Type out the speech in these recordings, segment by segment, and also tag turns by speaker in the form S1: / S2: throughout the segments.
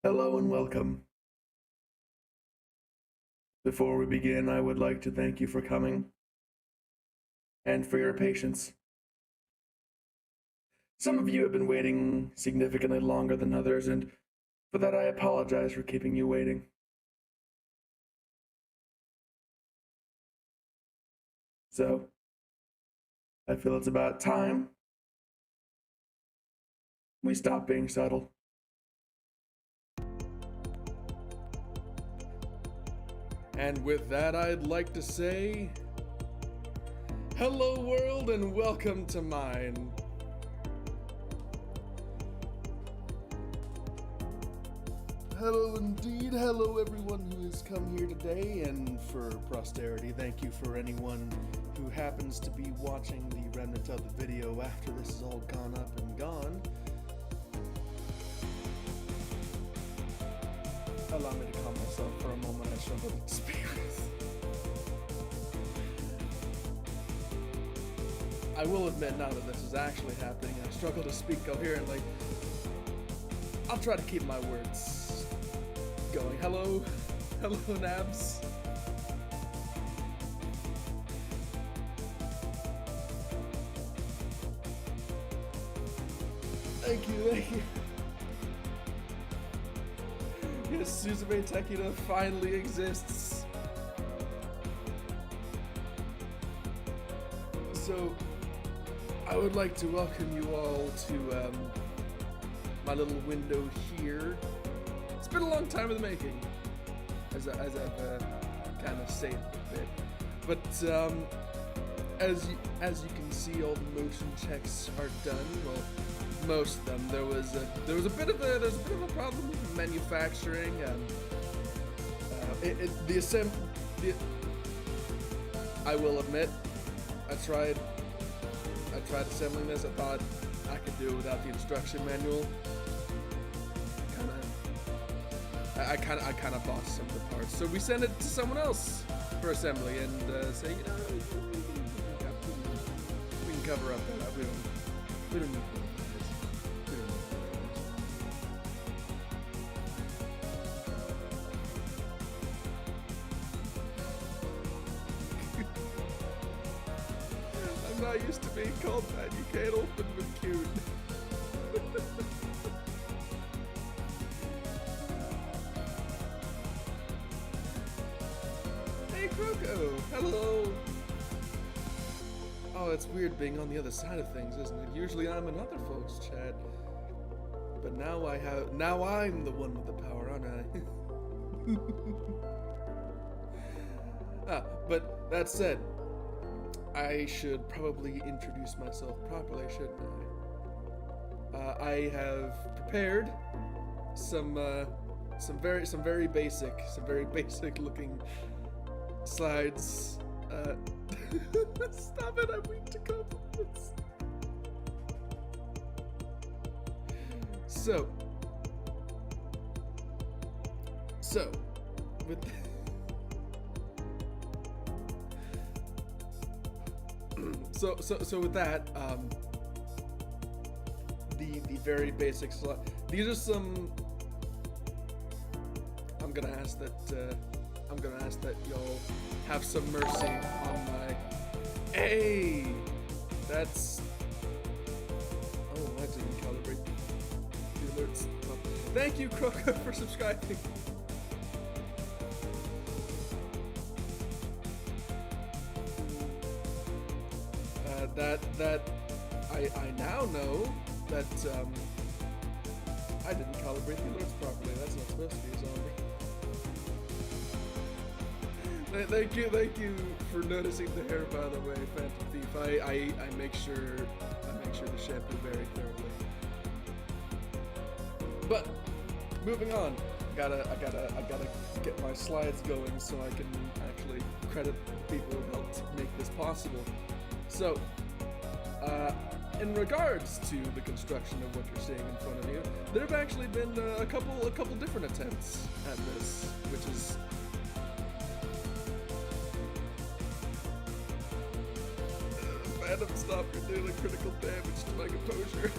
S1: Hello and welcome. Before we begin, I would like to thank you for coming and for your patience. Some of you have been waiting significantly longer than others, and for that I apologize for keeping you waiting. So, I feel it's about time we stop being subtle. And with that, I'd like to say, hello world and welcome to mine. Hello indeed, hello everyone who has come here today, and for posterity, thank you for anyone who happens to be watching the remnant of the video after this has all gone up and gone. Allow me to calm myself for a moment. I struggle to speak with. I will admit now that this is actually happening, I struggle to speak coherently. I'll try to keep my words going. Hello, Nabs. Thank you. Yes, Suzume Tekina finally exists. So, I would like to welcome you all to my little window here. It's been a long time in the making, as I've kind of said a bit. But as you can see, all the motion checks are done. Well, most of them. There was a bit of a problem with manufacturing. I will admit, I tried assembling this. I thought I could do it without the instruction manual. I kind of bought some of the parts, so we sent it to someone else for assembly and say, we can cover up that. We don't need. I'm not used to being called that. You can't open with cute. Hey, Croco! Hello! Oh, it's weird being on the other side of things, isn't it? Usually I'm in other folks' chat. But now I'm the one with the power, aren't I? But that said, I should probably introduce myself properly, shouldn't I? I have prepared some very basic looking slides. Stop it! I'm weak to compliments. So with. So with that, the very basic slide. These are some. I'm gonna ask that y'all have some mercy on my. Hey, that's. Oh, I didn't calibrate the alerts. Oh. Thank you, Croco, for subscribing. That I now know that I didn't calibrate the alerts properly. That's not supposed to be a zombie. Thank you for noticing the hair, by the way, Phantom Thief. I make sure to shampoo very thoroughly. But moving on, I gotta get my slides going so I can actually credit people who helped make this possible. So, in regards to the construction of what you're seeing in front of you, there have actually been a couple different attempts at this, which is Phantom, stop! You're doing critical damage to my composure.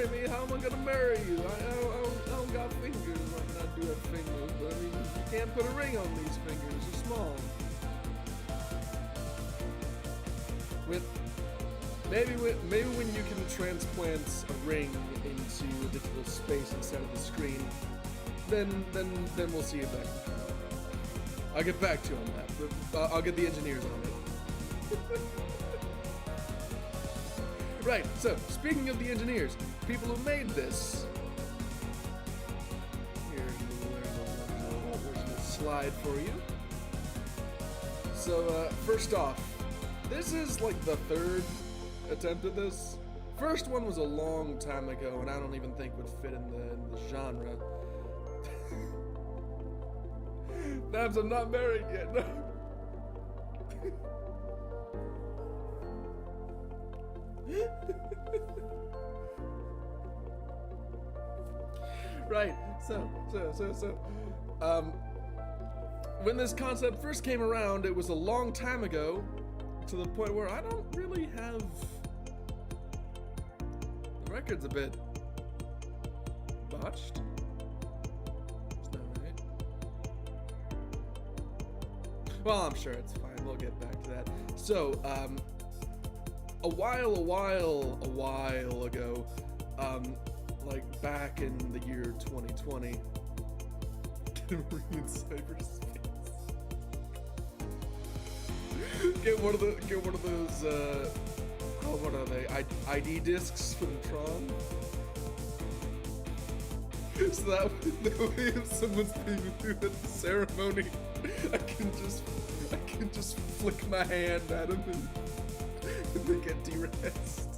S1: marry me? How am I gonna marry you? I don't got fingers. I mean, I do have fingers, but I mean, you can't put a ring on these fingers. They're small. Maybe when you can transplant a ring into a digital space inside of the screen, then we'll see it back. I'll get back to you on that. But I'll get the engineers on it. Right. So speaking of the engineers, people who made this. There's a slide for you. So first off, this is like the third attempt at this. First one was a long time ago, and I don't even think would fit in the genre. Nabs, I'm not married yet. No. Right. So. When this concept first came around, it was a long time ago, to the point where I don't really have. The record's a bit botched. Is that right? Well, I'm sure it's fine. We'll get back to that. So, a while ago, like back in the year 2020, in cyberspace. Get one of those. What are they? ID discs from Tron. So that way, if someone's being rude at the ceremony, I can just flick my hand at them and they get de-rest.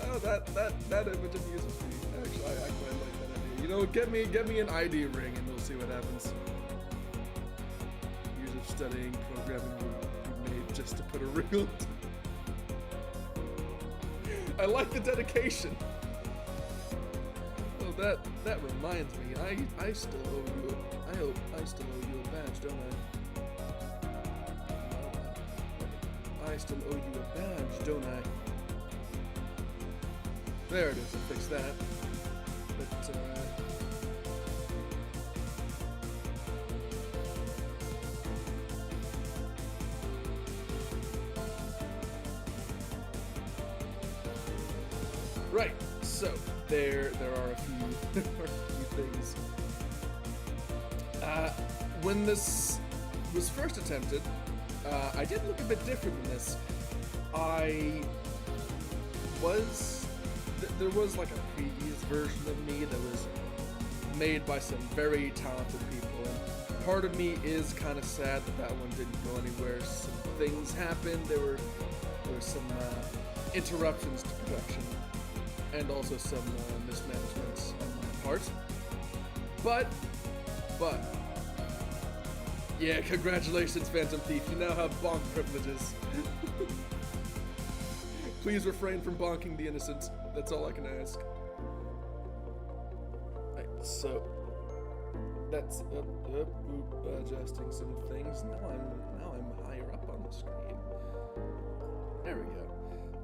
S1: Oh, that image amuses me. Actually, I quite like that idea. You know, get me an ID ring and we'll see what happens. Years of studying programming were made just to put a ring on. I like the dedication. Oh, that reminds me. I still owe you. I still owe you a badge, don't I? I still owe you a badge, don't I? There it is. I fixed that. But right. So there are a few things. When this was first attempted, I did look a bit different than this. There was like a previous version of me that was made by some very talented people, and part of me is kind of sad that one didn't go anywhere. Some things happened. There were some interruptions to production, and also some mismanagements on my part. But yeah, congratulations, Phantom Thief. You now have bonk privileges. Please refrain from bonking the innocent. That's all I can ask. Right, so that's adjusting some things. Now I'm higher up on the screen. There we go.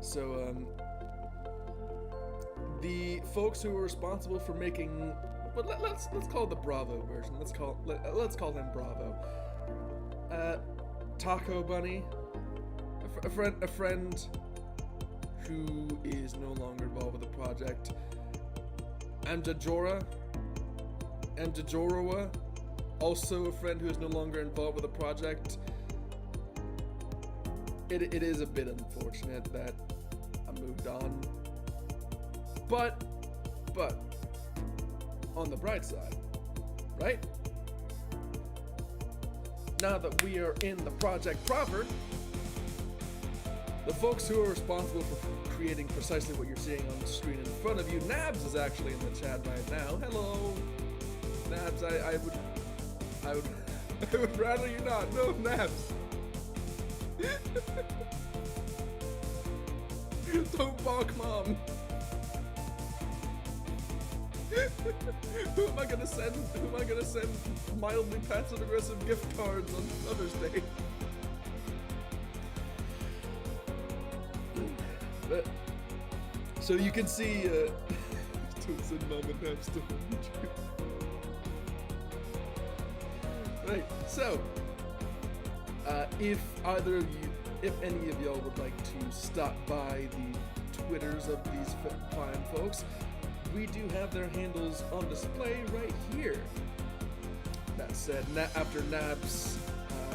S1: So the folks who were responsible for making, well, let's call it the Bravo version. Let's call him Bravo. Taco Bunny, a friend who is no longer involved with the project. Amjadjora, also a friend who is no longer involved with the project. It is a bit unfortunate that I moved on, but on the bright side, right? Now that we are in the project proper, the folks who are responsible for creating precisely what you're seeing on the screen in front of you, Nabs is actually in the chat right now. Hello, Nabs. I would rather you not. No, Nabs. Don't bonk Mom. Who am I gonna send mildly passive aggressive gift cards on Mother's Day? So you can see, don't send mom and naps to Right, so, if any of y'all would like to stop by the Twitters of these fine folks, we do have their handles on display right here. That said, after Nabs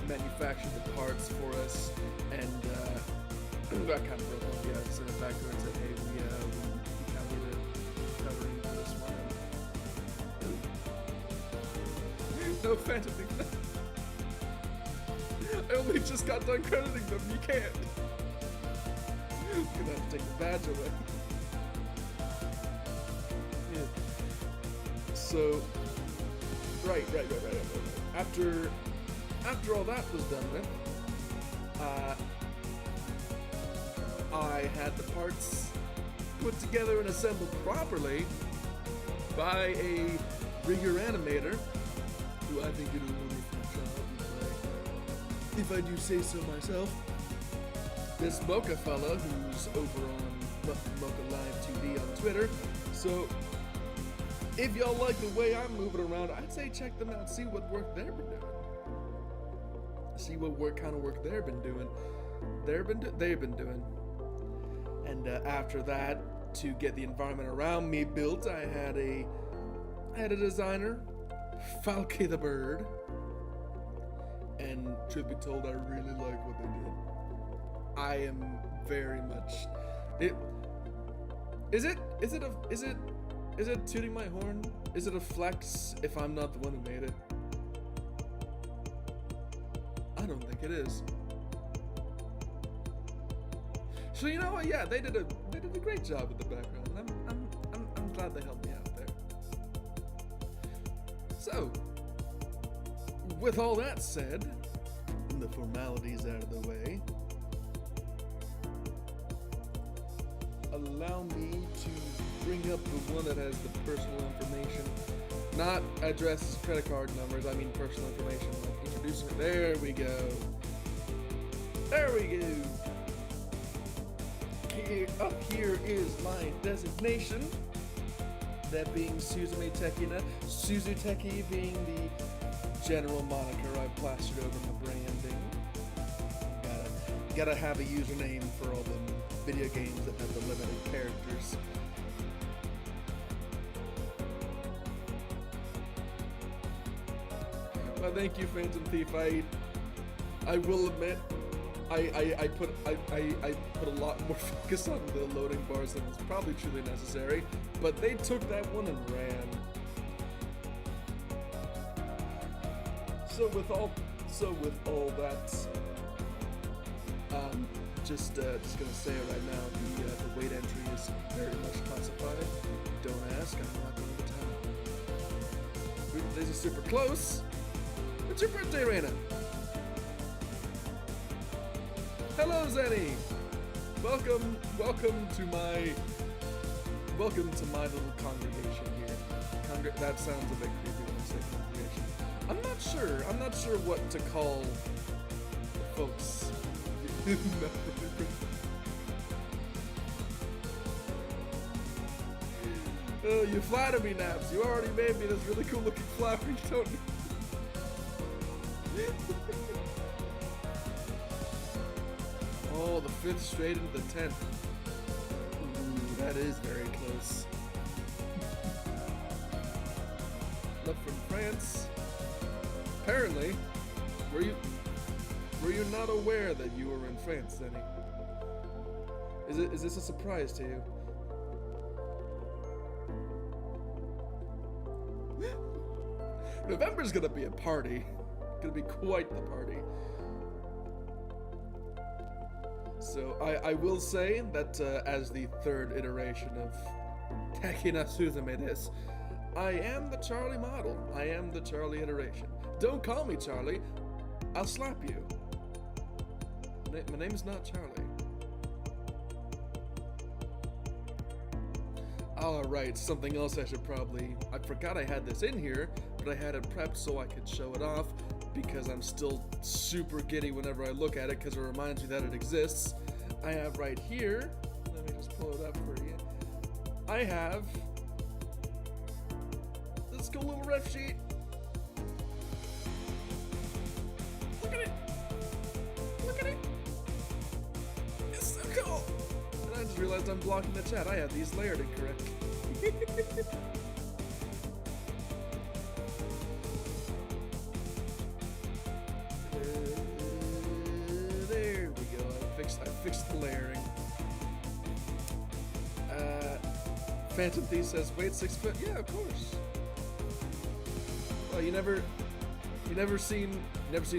S1: manufactured the parts for us, and that kind of broke off. Yeah, I sent it back to her and said, hey, we kind of need a covering for this one. No Phantom Thief. I only just got done crediting them. You can't. You're gonna have to take the badge away. Yeah. So, right. After all that was done with, I had the parts put together and assembled properly by a rigger animator, who I think did a wonderful job, if I do say so myself. This Mocha fella, who's over on Mocha Live TV on Twitter. So, if y'all like the way I'm moving around, I'd say check them out, see what work they've been doing. See what kind of work they've been doing. They've been doing. And after that, to get the environment around me built, I had a designer, Falky the Bird. And truth be told, I really like what they did. I am very much Is it tooting my horn? Is it a flex if I'm not the one who made it? I don't think it is. So you know what? Yeah, they did a great job with the background. I'm glad they helped me out there. So, with all that said, and the formalities out of the way, allow me to bring up the one that has the personal information, not addresses, credit card numbers. I mean personal information, like introducing it. There we go. There we go. Up here is my designation, that being Suzume Tekina, Suzuteki being the general moniker I plastered over my branding. Gotta have a username for all the video games that have the limited characters. Well, thank you, Phantom Thief. I will admit, I put a lot more focus on the loading bars than was probably truly necessary, but they took that one and ran. So with all that, just gonna say it right now. The weight entry is very much classified. Don't ask. I'm not going to tell. This is super close. It's your birthday, Raina. Hello, Zenny. Welcome to my little congregation here. That sounds a bit creepy when I say congregation. I'm not sure what to call the folks. Oh, you flatter me, Naps. You already made me this really cool looking flower. You don't. Oh, the 5th straight into the 10th. Ooh, that is very close. Love from France. Apparently, were you not aware that you were in France, Zenny? Is this a surprise to you? November's gonna be a party. Gonna be quite the party. So I will say that as the 3rd iteration of Tekina Suzume desu, I am the Charlie model. I am the Charlie iteration. Don't call me Charlie. I'll slap you. My name's not Charlie. Alright, something else I forgot I had this in here, but I had it prepped so I could show it off, because I'm still super giddy whenever I look at it, because it reminds me that it exists. I have right here, let me just pull it up for you. I have this cool little ref sheet. Look at it. Look at it. It's so cool. And I just realized I'm blocking the chat. I have these layered incorrect. There we go. I fixed the layering. Phantom Thief says, "Wait, 6 foot." Yeah, of course. Well, you never seen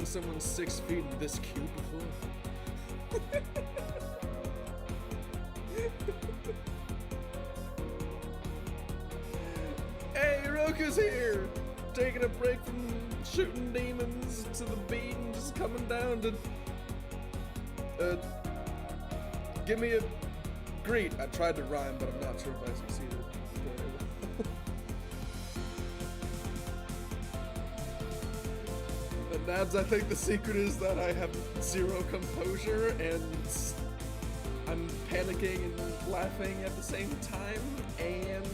S1: someone 6 feet and this cute before. Hey, Roku's here, taking a break from shooting demons to the beat and just coming down to give me a greet. I tried to rhyme, but I'm not sure if I succeeded. But Nabs, I think the secret is that I have zero composure and I'm panicking and laughing at the same time, and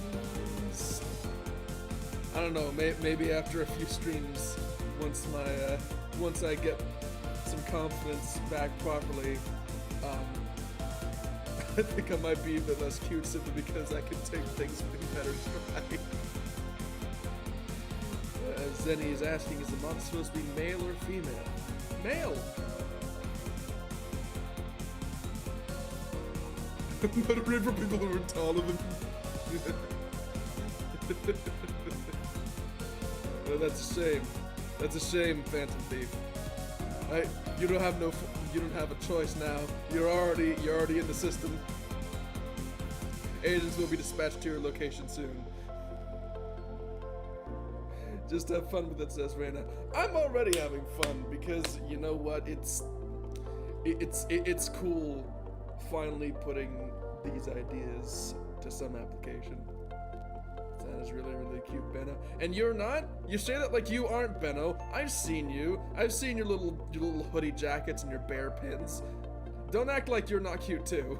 S1: I don't know, maybe after a few streams, once I get some confidence back properly, I think I might be a bit less cute simply because I can take things in better stride. Zenny is asking, is the monster supposed to be male or female? Male! I'm not afraid for people who are taller than me. Well, that's a shame. That's a shame, Phantom Thief. You don't have a choice now. You're already in the system. Agents will be dispatched to your location soon. Just have fun with it, says Raina. I'm already having fun because you know what? It's cool finally putting these ideas to some application. That is really, really cute, Benno. And you're not? You say that like you aren't, Benno. I've seen you. I've seen your little hoodie jackets and your bear pins. Don't act like you're not cute too.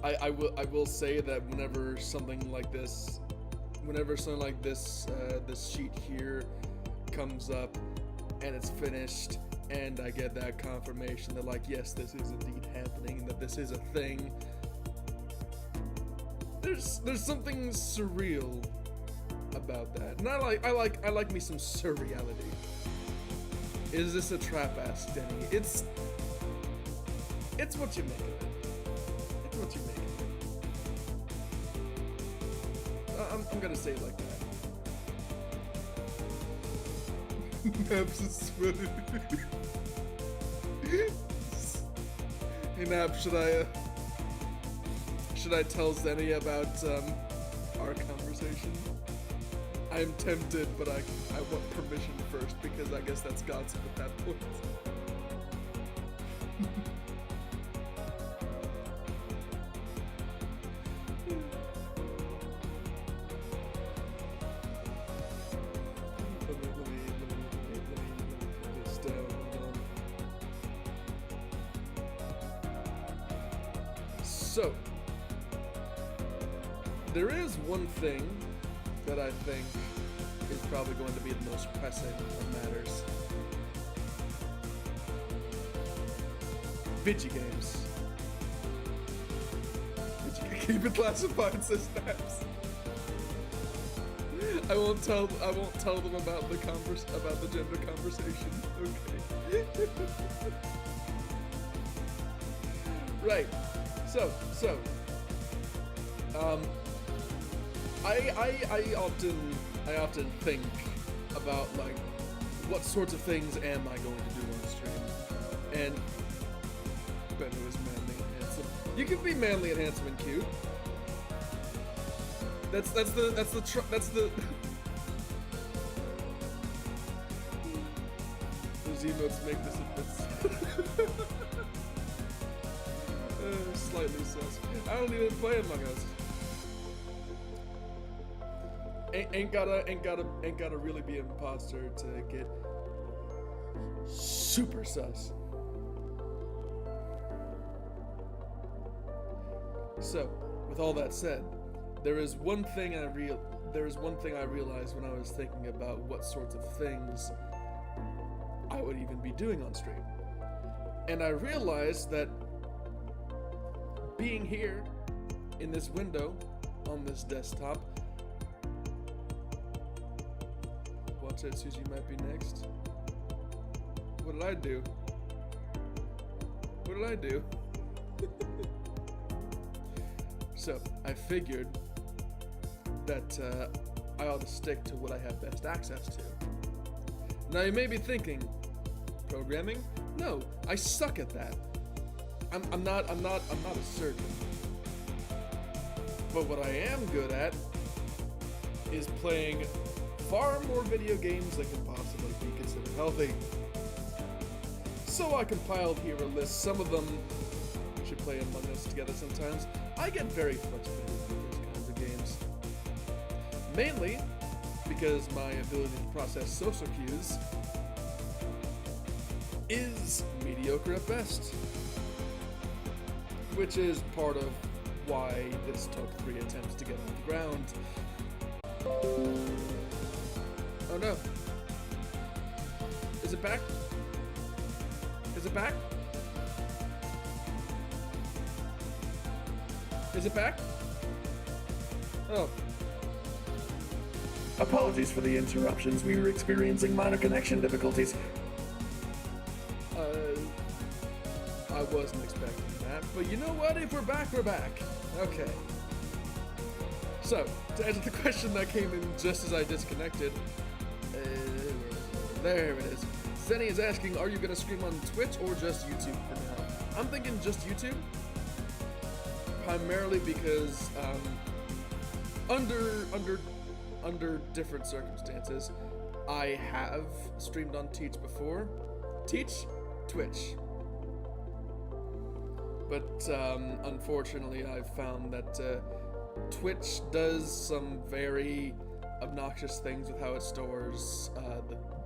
S1: I will say that whenever something like this, this sheet here comes up and it's finished, and I get that confirmation that like, yes, this is indeed happening, and that this is a thing. There's something surreal about that, and I like me some surreality. Is this a trap? Asked Denny. It's what you make of it. It's what you make of it. I'm gonna say it like that. Naps is sweating. Hey Nab, should I tell Zenny about our conversation? I'm tempted, but I want permission first because I guess that's gossip at that point. Let me put this down. So, there is one thing that I think is probably going to be the most pressing of matters. Video games. Keep it classified, says Snaps. I won't tell them about the gender conversation. Okay. Right. So, I often think about like what sorts of things am I going to do on stream, and Benno is manly and handsome. You can be manly and handsome and cute. That's the those emotes make this a bit slightly sus. I don't even play Among Us. Ain't gotta really be an imposter to get super sus. So, with all that said, there is one thing I realized when I was thinking about what sorts of things I would even be doing on stream. And I realized that being here in this window on this desktop. Watch out, Suzy might be next. What did I do? What did I do? So, I figured that I ought to stick to what I have best access to. Now you may be thinking, programming? No, I suck at that. I'm not a surgeon. But what I am good at is playing far more video games than can possibly be considered healthy. So I compiled here a list. Some of them we should play Among Us together sometimes. I get very frustrated with those kinds of games. Mainly because my ability to process social cues is mediocre at best. Which is part of why this took 3 attempts to get off the ground. Oh no. Is it back? Is it back? Is it back? Oh.
S2: Apologies for the interruptions. We were experiencing minor connection difficulties.
S1: I wasn't expecting that, but you know what? If we're back, we're back. Okay. So, to answer the question that came in just as I disconnected, there it is. Zenny is asking, are you going to stream on Twitch or just YouTube for now? I'm thinking just YouTube. Primarily because, under different circumstances, I have streamed on Twitch before. Twitch. But, unfortunately, I've found that, Twitch does some very obnoxious things with how it stores,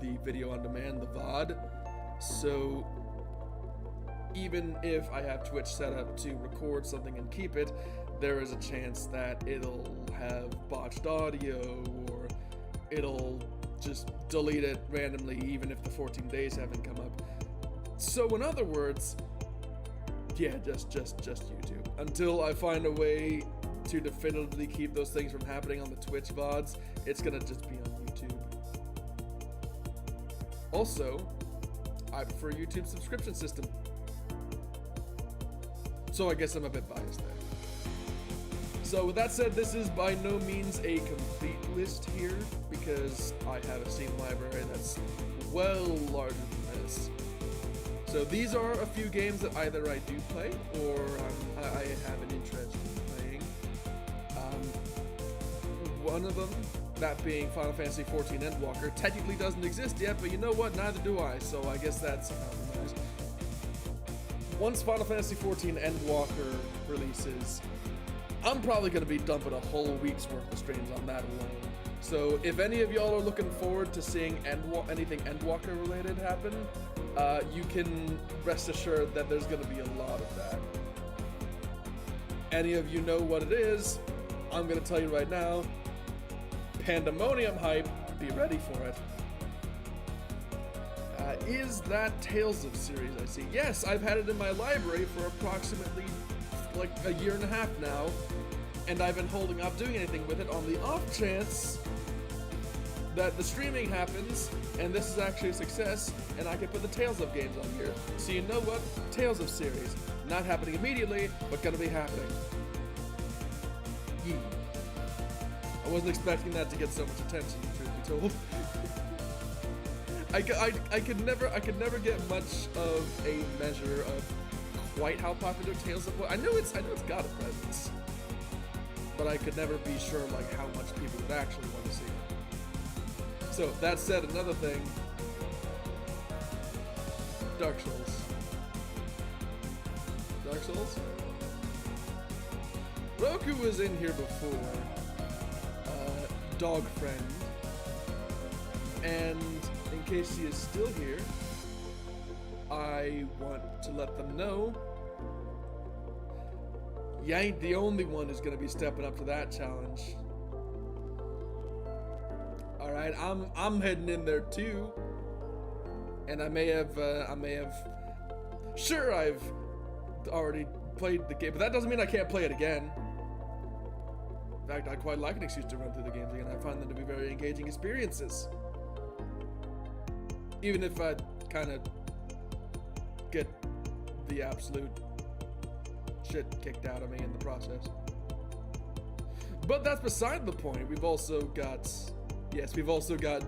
S1: the video on demand, the VOD. So, even if I have Twitch set up to record something and keep it, there is a chance that it'll have botched audio, or it'll just delete it randomly even if the 14 days haven't come up. So in other words, yeah, just YouTube. Until I find a way to definitively keep those things from happening on the Twitch VODs, it's gonna just be on YouTube. Also, I prefer YouTube's subscription system. So I guess I'm a bit biased there. So with that said, this is by no means a complete list here, because I have a Steam library that's well larger than this. So these are a few games that either I do play, or I have an interest in playing. One of them, that being Final Fantasy XIV Endwalker, technically doesn't exist yet, but you know what, neither do I, so I guess that's a compromise. Once Final Fantasy XIV Endwalker releases, I'm probably going to be dumping a whole week's worth of streams on that alone. So if any of y'all are looking forward to seeing anything Endwalker related happen, you can rest assured that there's going to be a lot of that. Any of you know what it is, I'm going to tell you right now, Pandemonium hype, be ready for it. Is that Tales of series I see? Yes, I've had it in my library for approximately like a year and a half now, and I've been holding off doing anything with it on the off chance that the streaming happens and this is actually a success and I can put the Tales of games on here. So you know what? Tales of series. Not happening immediately, but gonna be happening. Yee. I wasn't expecting that to get so much attention, truth be told. I could never get much of a measure of quite how popular Tales of was. I know it's got a presence, but I could never be sure like how much people would actually want to see it. So that said, another thing, Dark Souls. Roku was in here before, dog friend, and in case he is still here, I want to let them know You ain't the only one who's gonna be stepping up to that challenge. All right, I'm heading in there too, and I may have, sure, I've already played the game, but that doesn't mean I can't play it again. In fact, I quite like an excuse to run through the games again. I find them to be very engaging experiences, even if I kind of get the absolute shit kicked out of me in the process. But that's beside the point. We've also got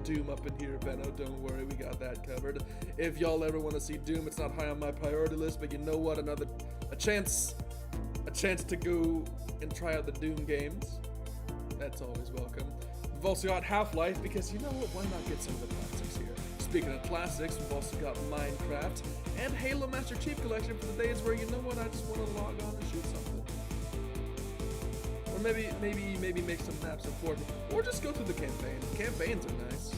S1: Doom up in here, Benno. Don't worry, we got that covered. If y'all ever want to see Doom, it's not high on my priority list, but you know what? A chance to go and try out the Doom games. That's always welcome. We've also got Half-Life, because you know what? Why not get some of the classics here? Speaking of classics, we've also got Minecraft and Halo Master Chief Collection for the days where, you know what, I just want to log on and shoot something. Or maybe make some maps important, or just go through the campaign. Campaigns are nice.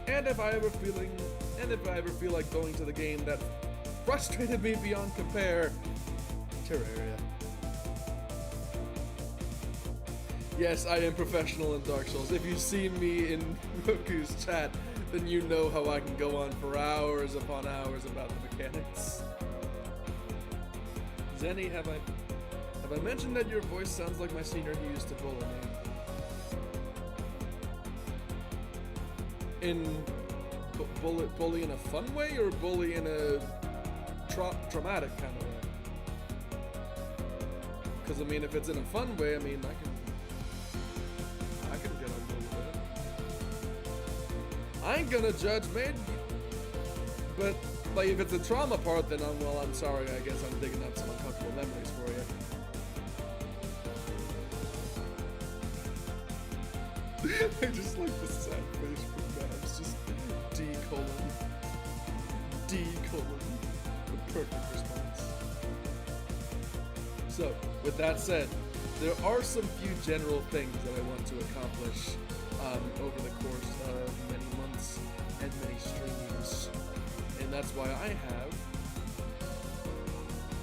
S1: And if I ever feel like going to the game that frustrated me beyond compare, Terraria. Yes, I am professional in Dark Souls. If you see me in Roku's chat, then you know how I can go on for hours upon hours about the mechanics. Zenny, have I mentioned that your voice sounds like my senior who used to bully me? In bully in a fun way, or bully in a traumatic kind of way? Because I mean, if it's in a fun way, I mean, I can get on board with it. I ain't gonna judge, man. But like, if it's a trauma part, then I'm sorry. I guess I'm digging up some uncomfortable memories for you. I just like the sad face from Babs, just D: the perfect response. So, with that said, there are some few general things that I want to accomplish over the course of many months and many streams, and that's why I have.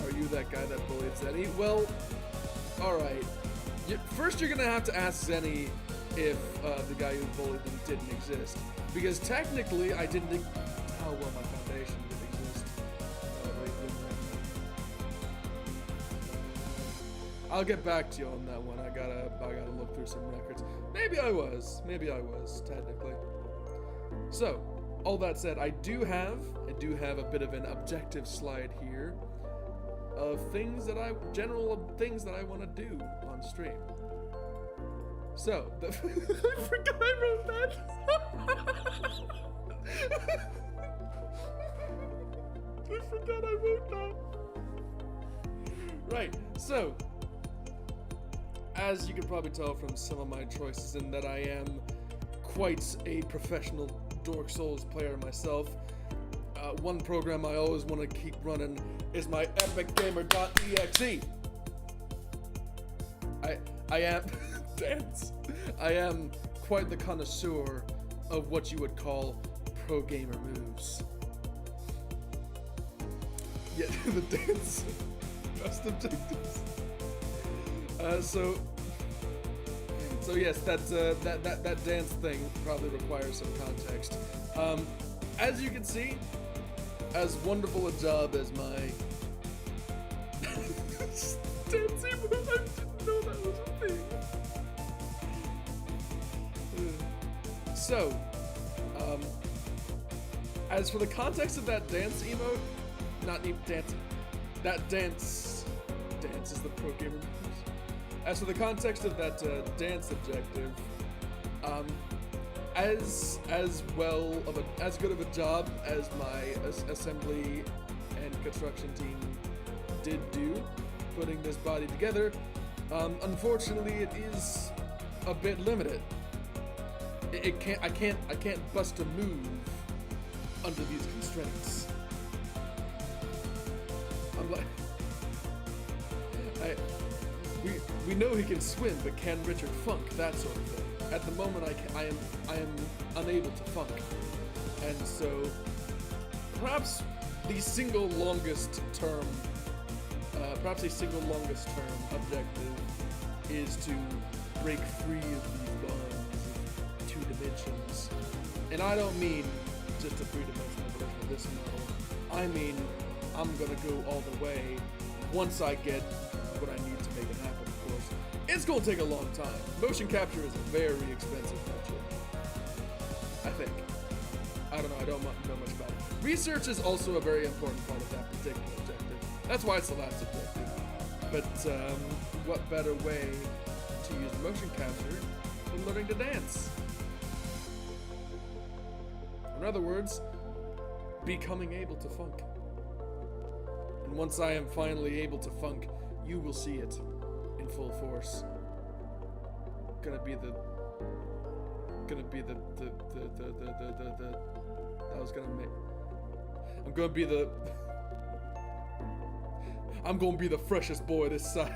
S1: Are you that guy that bullied Zenny? Well, all right. First, you're gonna have to ask Zenny if the guy who bullied them didn't exist, because technically I didn't think how well my foundation did exist. I'll get back to you on that one. I gotta look through some records. Maybe I was technically. So, all that said, I do have a bit of an objective slide here of general things that I want to do on stream. So, I forgot I wrote that. I forgot I wrote that. Right, so, as you can probably tell from some of my choices, in that I am quite a professional Dark Souls player myself, one program I always want to keep running is my epicgamer.exe. I am... Dance. I am quite the connoisseur of what you would call pro gamer moves. Yeah, the dance. Best objectives. So yes, that dance thing probably requires some context. As you can see, as wonderful a job as my dancing move, I didn't know that was a thing. So, as for the context of that dance emote, not even dancing, that dance is the pro gamer moves. As for the context of that dance objective, as good of a job as my assembly and construction team did do putting this body together, unfortunately it is a bit limited. I can't bust a move under these constraints. I'm like, we know he can swim, but can Richard funk? That sort of thing. At the moment, I am unable to funk, and so perhaps the single longest term perhaps a single longest term objective is to break free of these bonds of 2 dimensions. And I don't mean just a 3-dimensional version of this model. I mean, I'm gonna go all the way once I get what I need to make it happen, of course. It's gonna take a long time. Motion capture is a very expensive venture. I think. I don't know, I don't know much about it. Research is also a very important part of that particular objective. That's why it's the last objective. But what better way to use motion capture than learning to dance? In other words, becoming able to funk. And once I am finally able to funk, you will see it in full force. Gonna be the I was gonna make I'm gonna be the freshest boy this side.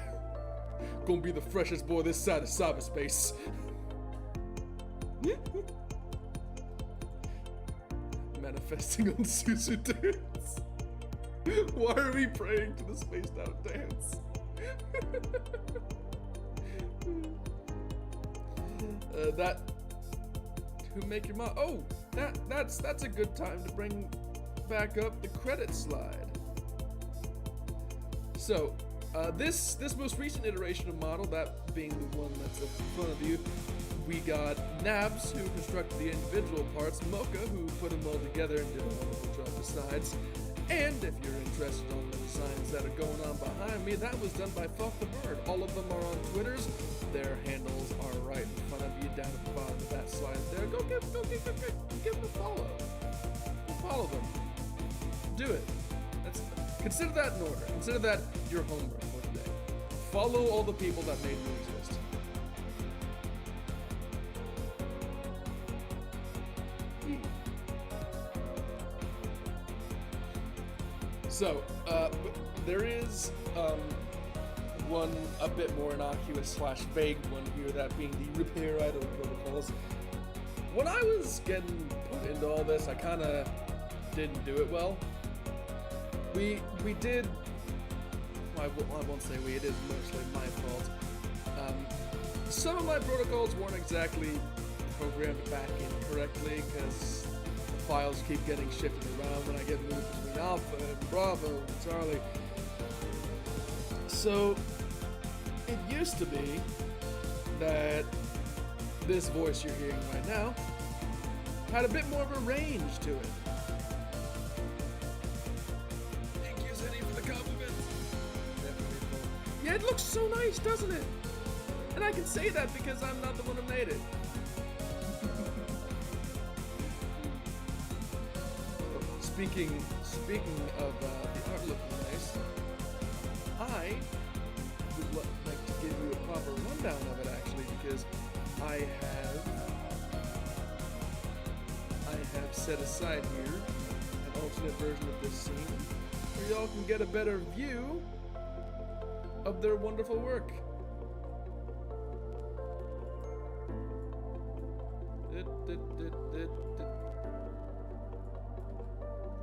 S1: Gonna be the freshest boy this side of cyberspace. Manifesting on Suzu dance. Why are we praying to the spaced out dance? That who make your mom? Oh, that's a good time to bring back up the credit slide. So, this most recent iteration of model, that being the one that's in front of you, we got Nabs, who constructed the individual parts, Mocha, who put them all together and did a wonderful job besides, and if you're interested on the designs that are going on behind me, that was done by Fuck the Bird. All of them are on Twitters. Their handles are right in front of you down at the bottom of that slide there. Go give them a follow. Go follow them. Do it. Consider that in order. Consider that your homework for today. Follow all the people that made you exist. So, there is one a bit more innocuous / vague one here, that being the repair idle protocols. When I was getting put into all this, I kind of didn't do it well. We did, well, I won't say we, it is mostly my fault. Some of my protocols weren't exactly programmed back in correctly, because the files keep getting shifted around when I get moved between Alpha and Bravo and Charlie. So, it used to be that this voice you're hearing right now had a bit more of a range to it. Thank you, Zenny, for the compliment. Yeah, it looks so nice, doesn't it? And I can say that because I'm not the one who made it. Speaking of the art looking nice, I would like to give you a proper rundown of it, actually, because I have set aside here an alternate version of this scene where y'all can get a better view of their wonderful work.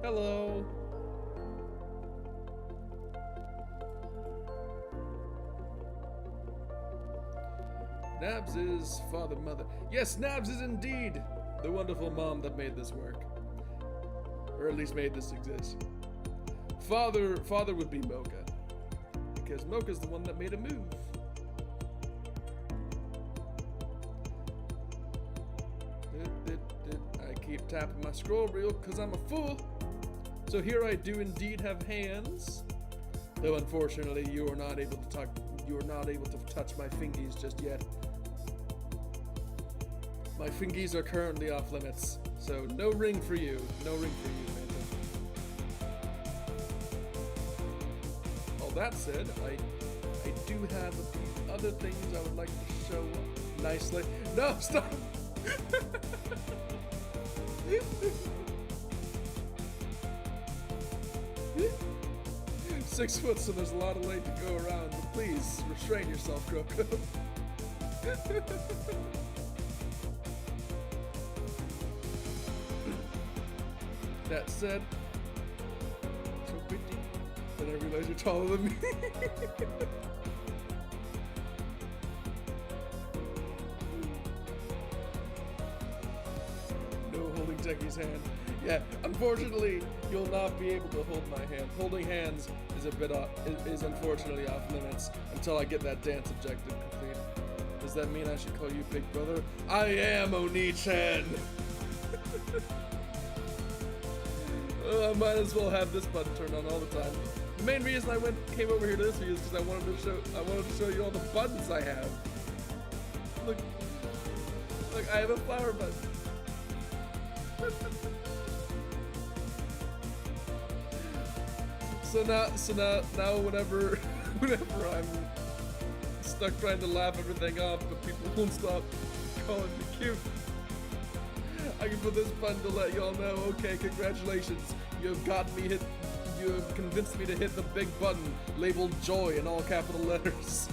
S1: Hello. Nabs is father, mother. Yes, Nabs is indeed the wonderful mom that made this work. Or at least made this exist. Father would be Mocha. Because Mocha's the one that made a move. I keep tapping my scroll reel because I'm a fool. So here I do indeed have hands. Though unfortunately you are not able to touch my fingies just yet. My fingies are currently off limits, so no ring for you. No ring for you, Phantom. All that said, I do have a few other things I would like to show nicely. No, stop! 6 foot, so there's a lot of lane to go around, but please restrain yourself, Coco. That said, so pretty. Then I realize you're taller than me. No holding Teki's hand. Yeah, unfortunately, you'll not be able to hold my hand. Holding hands is a bit is unfortunately off limits until I get that dance objective complete. Does that mean I should call you Big Brother? I am Oni-chan. I might as well have this button turned on all the time. The main reason I came over here to this video is because I wanted to show you all the buttons I have. Look, I have a flower button. So now whenever I'm stuck trying to laugh everything off, but people won't stop calling me cute, I can put this button to let y'all know, okay, congratulations, you have convinced me to hit the big button labeled joy in all capital letters.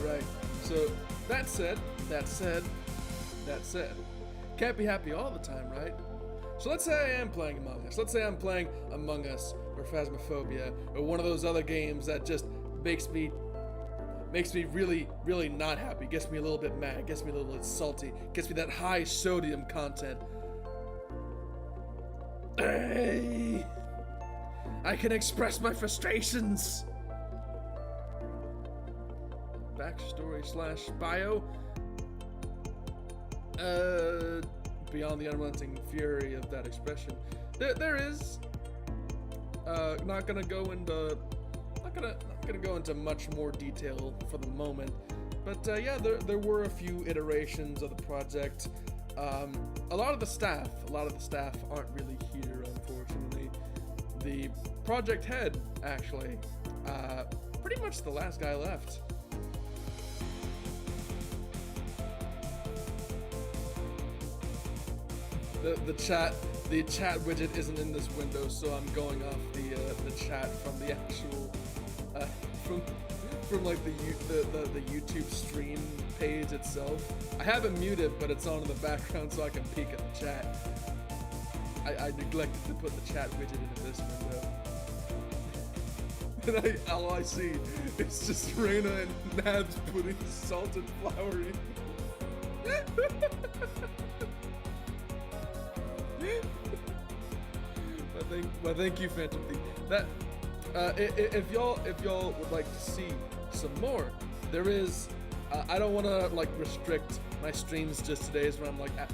S1: Right. So that said, can't be happy all the time, right? So let's say I am playing Among Us. Let's say I'm playing Among Us or Phasmophobia or one of those other games that just makes me really, really not happy, gets me a little bit mad, gets me a little bit salty, gets me that high sodium content. Hey! I can express my frustrations! Backstory/bio. Beyond the unrelenting fury of that expression, there is. Not gonna go into much more detail for the moment, but yeah, there were a few iterations of the project. A lot of the staff aren't really here, unfortunately. The project head, actually, pretty much the last guy left. The chat widget isn't in this window, so I'm going off the chat from the actual from like the YouTube stream page itself. I have it muted, but it's on in the background so I can peek at the chat. I neglected to put the chat widget into this window. And all I see is just Reina and Nabs putting salt and flour in. Well, thank you, Phantom Thief. That if y'all would like to see some more, there is. I don't want to like restrict my streams just to days when I'm like at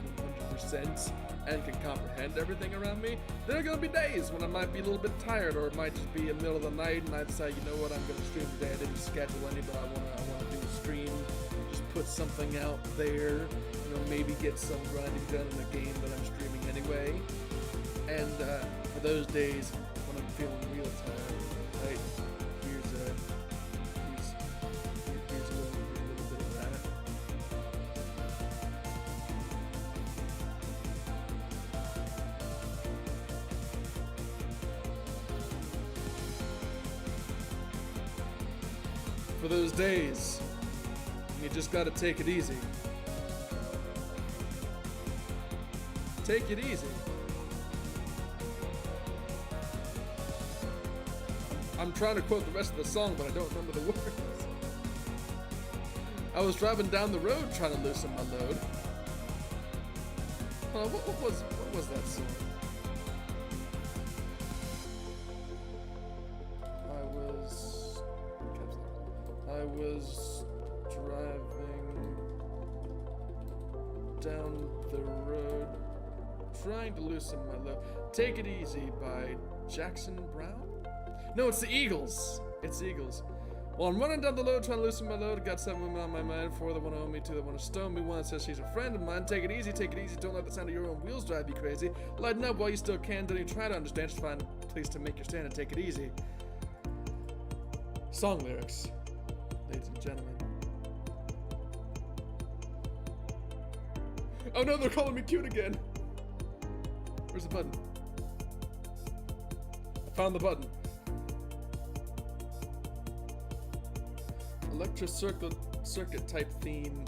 S1: 100% and can comprehend everything around me. There are gonna be days when I might be a little bit tired, or it might just be in the middle of the night, and I decide, you know what, I'm gonna stream today. I didn't schedule any, but I wanna do a stream. Just put something out there. You know, maybe get some grinding done in a game that I'm streaming anyway. And for those days when I'm feeling real tired, right, here's a little bit of that. For those days, you just gotta take it easy. Take it easy. I'm trying to quote the rest of the song, but I don't remember the words. I was driving down the road trying to loosen my load. What was that song? I was driving down the road trying to loosen my load. Take It Easy by Jackson Brown? No, it's the Eagles. It's the Eagles. Well, I'm running down the road trying to loosen my load. Got 7 women on my mind. 4 that want to own me, 2 that want to stone me. 1 that says she's a friend of mine. Take it easy, take it easy. Don't let the sound of your own wheels drive you crazy. Lighten up while you still can. Don't even try to understand. Just find a place to make your stand and take it easy. Song lyrics, ladies and gentlemen. Oh no, they're calling me cute again. Where's the button? I found the button. circuit type theme.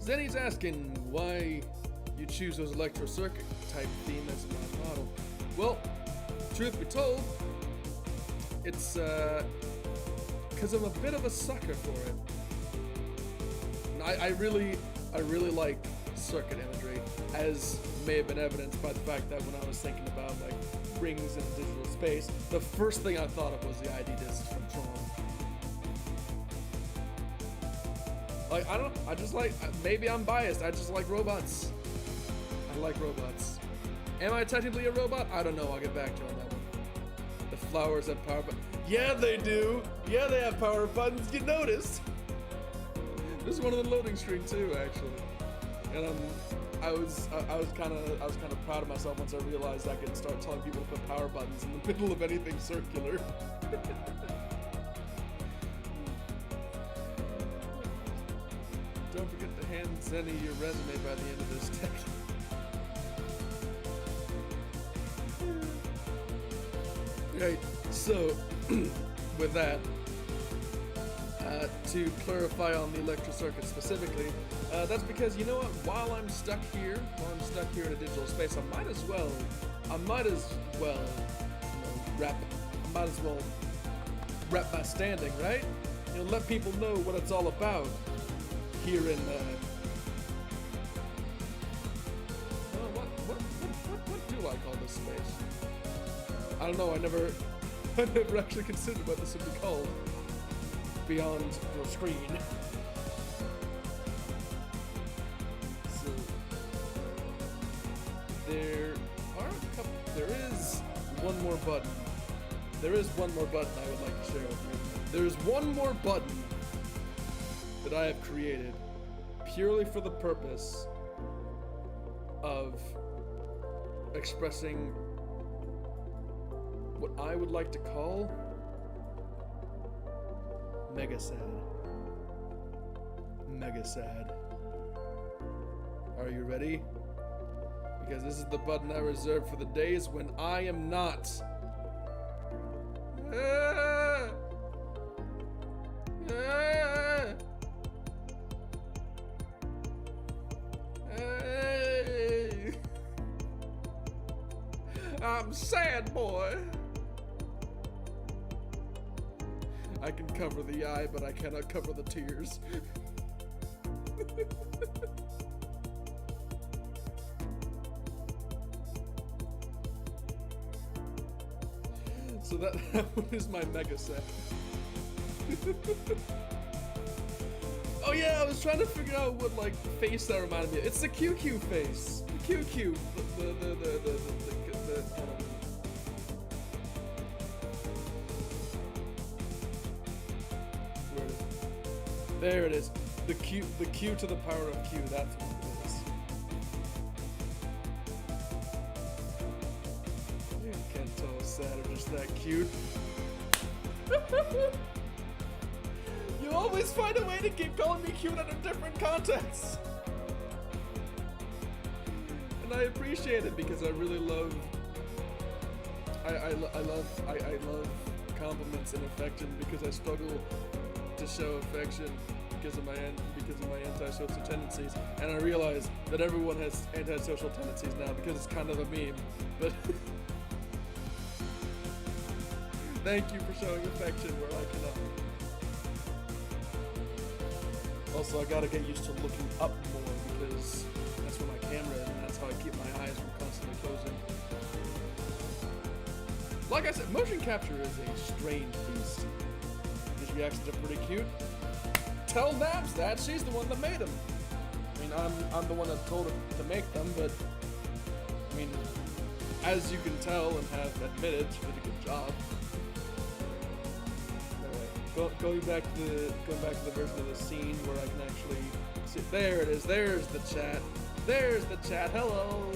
S1: Zenny's asking why you choose those electro circuit type theme as my model. Well, truth be told, it's because I'm a bit of a sucker for it. And I really like circuit imagery, as may have been evidenced by the fact that when I was thinking about like rings in digital space, the first thing I thought of was the ID discs from Tron. Like, I just like, maybe I'm biased, I just like robots. I like robots. Am I technically a robot? I don't know, I'll get back to you on that one. The flowers have power buttons. Yeah, they do! Yeah, they have power buttons, you noticed! This is one of the loading screen too, actually. And I was kind of proud of myself once I realized I could start telling people to put power buttons in the middle of anything circular. Don't forget to hand Zenny your resume by the end of this tech. Right, so with that, to clarify on the electric circuit specifically, that's because, you know what, while I'm stuck here in a digital space, I might as well, rep my standing, right? You know, let people know what it's all about here in, what do I call this space? I don't know, I never actually considered what this would be called beyond your screen. So there is one more button. There is one more button I would like to share with you. There is one more button that I have created purely for the purpose of expressing what I would like to call mega sad. Mega sad. Are you ready? Because this is the button I reserve for the days when I am not. I'm sad, boy. I can cover the eye, but I cannot cover the tears. So that one is my mega set. Oh yeah, I was trying to figure out what like face that reminded me of. It's the QQ face. The QQ. There it is. The Q to the power of Q. That's what it is. You can't tell us sad or just that cute. You always find a way to keep calling me cute under different contexts. And I appreciate it because I really love. I love compliments and affection because I struggle to show affection because of my antisocial tendencies, and I realize that everyone has antisocial tendencies now because it's kind of a meme. But thank you for showing affection where I cannot. Also, I gotta get used to looking up more because that's where my camera is, and that's how I keep my eyes from constantly closing. Like I said, motion capture is a strange beast. These reactions are pretty cute. Tell Nabs that, she's the one that made them. I mean, I'm the one that told her to make them, but I mean, as you can tell and have admitted, she did a good job. Alright, going back to the version of the scene where I can actually see. There it is. There's the chat. There's the chat. Hello.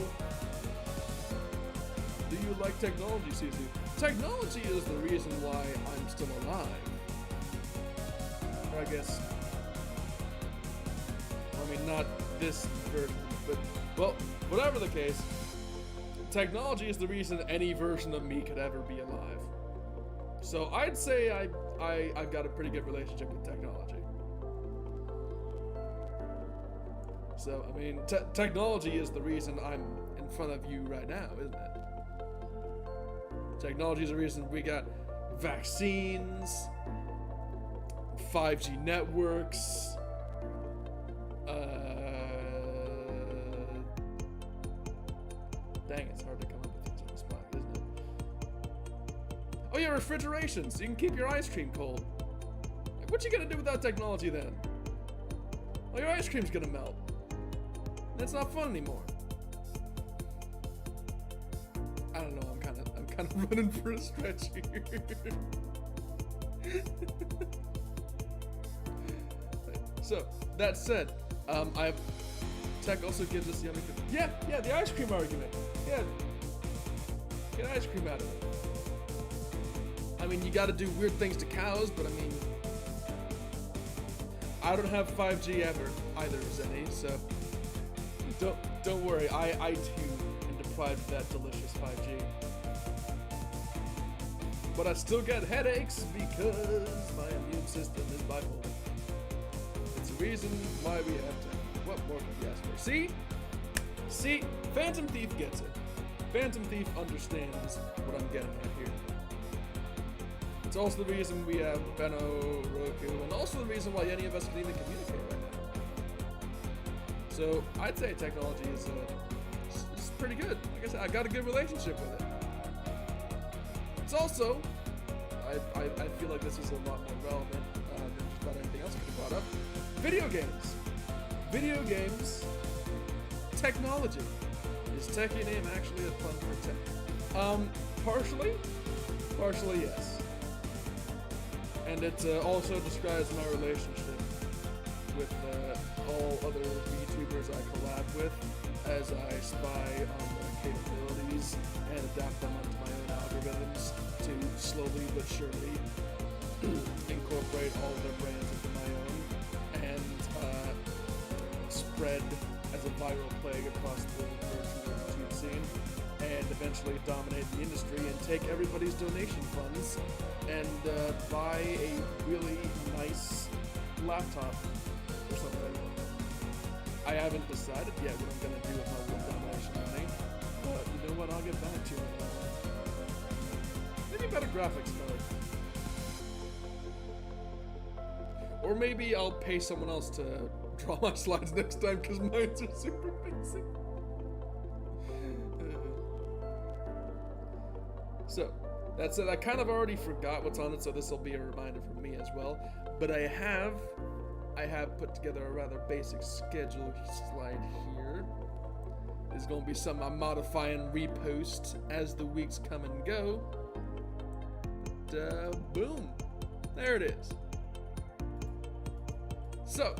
S1: Do you like technology, Suzu? Technology is the reason why I'm still alive. Or I guess. I mean, not this version, but, well, whatever the case, technology is the reason any version of me could ever be alive. So I'd say I've got a pretty good relationship with technology. So, I mean, technology is the reason I'm in front of you right now, isn't it? Technology is the reason we got vaccines, 5G networks, dang, it's hard to come up with things on the spot, isn't it? Oh yeah, refrigeration, so you can keep your ice cream cold. Like, what you gonna do without technology then? Well, your ice cream's gonna melt. That's not fun anymore. I don't know, I'm kind of running for a stretch here. So, that said, tech also gives us yummy food. Yeah, the ice cream argument. Yeah, get ice cream out of it. I mean, you gotta do weird things to cows, but I mean, I don't have 5G ever either, Zenny, so don't worry, I too am deprived of that delicious 5G. But I still get headaches because my immune system is bipolar. It's the reason why we have to. What more could you ask for? See, Phantom Thief gets it. Phantom Thief understands what I'm getting at here. It's also the reason we have Benno, Roku, and also the reason why any of us can even communicate right now. So I'd say technology is pretty good. Like I said, I got a good relationship with it. It's also, I feel like this is a lot more relevant than just about anything else I could have brought up. Video games. Video games. Technology. Is techie name actually a pun for tech? Partially yes. And it also describes my relationship with all other VTubers I collab with, as I spy on their capabilities and adapt them onto my own algorithms to slowly but surely incorporate all of their brands into my own and spread as a viral plague across the virtual YouTube scene, and eventually dominate the industry and take everybody's donation funds and buy a really nice laptop or something. I haven't decided yet what I'm gonna do with my world domination money, but you know what? I'll get back to it. Maybe better graphics card. Or maybe I'll pay someone else to draw my slides next time because mine are super basic. So, that's it. I kind of already forgot what's on it, so this will be a reminder for me as well. But I have put together a rather basic schedule slide here. There's going to be some I'm modifying repost as the weeks come and go. But, boom. There it is. So,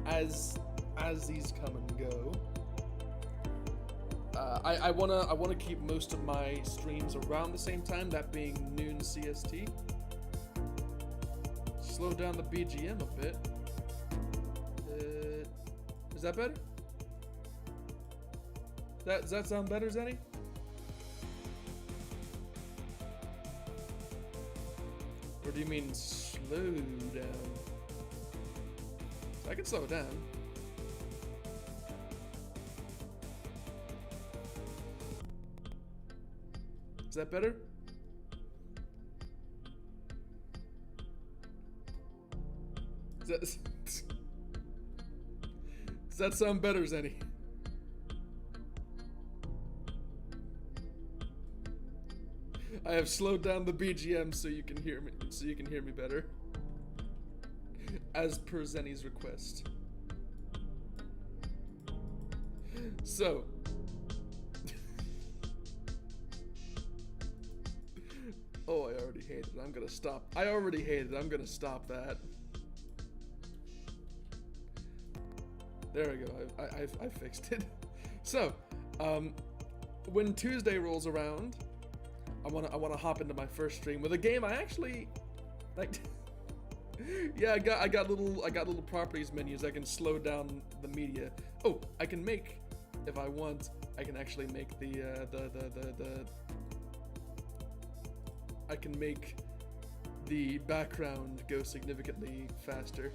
S1: as these come and go, I wanna keep most of my streams around the same time, that being noon CST. Slow down the BGM a bit. Is that better? Does that sound better, Zenny? Or do you mean slow down? I can slow it down. Is that better? Does that sound better, Zenny? I have slowed down the BGM so you can hear me better. As per Zenny's request. So oh, I already hate it. I'm gonna stop. I already hate it. I'm gonna stop that. There we go. I fixed it. So, when Tuesday rolls around, I wanna hop into my first stream with a game I actually like. Yeah, I got little properties menus. I can slow down the media. Oh, I can make, if I want, I can actually make I can make the background go significantly faster.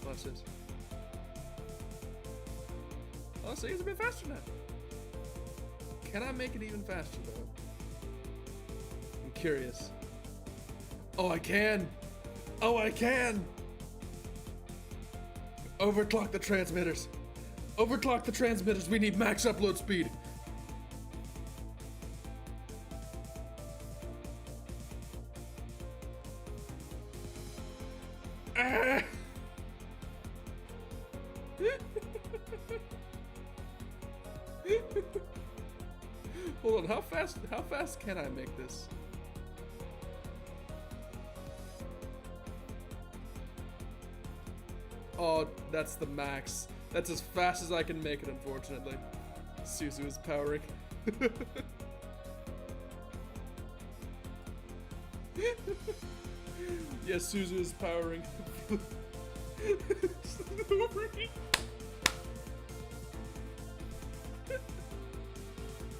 S1: Watch this. Oh, see, it's a bit faster now. Can I make it even faster, though? I'm curious. Oh, I can! Oh, I can! Overclock the transmitters. Overclock the transmitters. We need max upload speed. Ah! Hold on, how fast can I make this? Oh, that's the max. That's as fast as I can make it, unfortunately. Suzu is powering. Yes, Suzu is powering.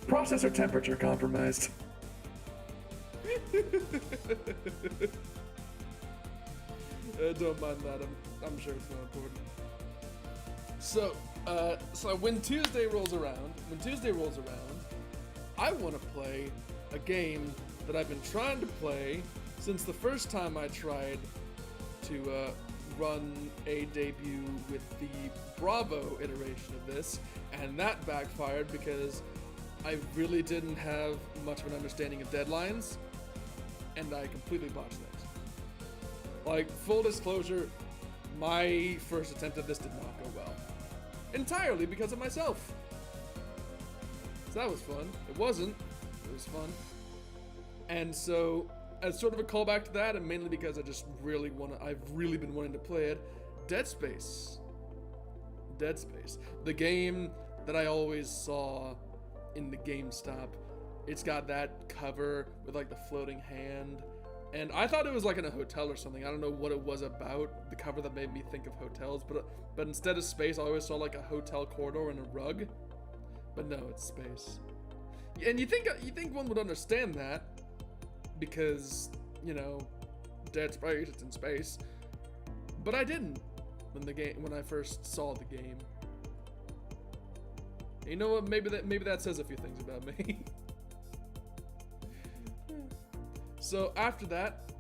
S2: Processor temperature compromised.
S1: Don't mind that. I'm sure it's not important. So when Tuesday rolls around, I want to play a game that I've been trying to play since the first time I tried to run a debut with the Bravo iteration of this, and that backfired because I really didn't have much of an understanding of deadlines, and I completely botched things. Like, full disclosure, my first attempt at this did not go well. Entirely because of myself. So that was fun. It wasn't. It was fun. And so, as sort of a callback to that, and mainly because I've really been wanting to play it, Dead Space. The game that I always saw in the GameStop. It's got that cover with like the floating hand. And I thought it was like in a hotel or something. I don't know what it was about the cover that made me think of hotels, but instead of space, I always saw like a hotel corridor and a rug. But no, it's space. And you think one would understand that because, you know, Dead Space, it's in space. But I didn't when I first saw the game. You know what? Maybe that says a few things about me. So after that,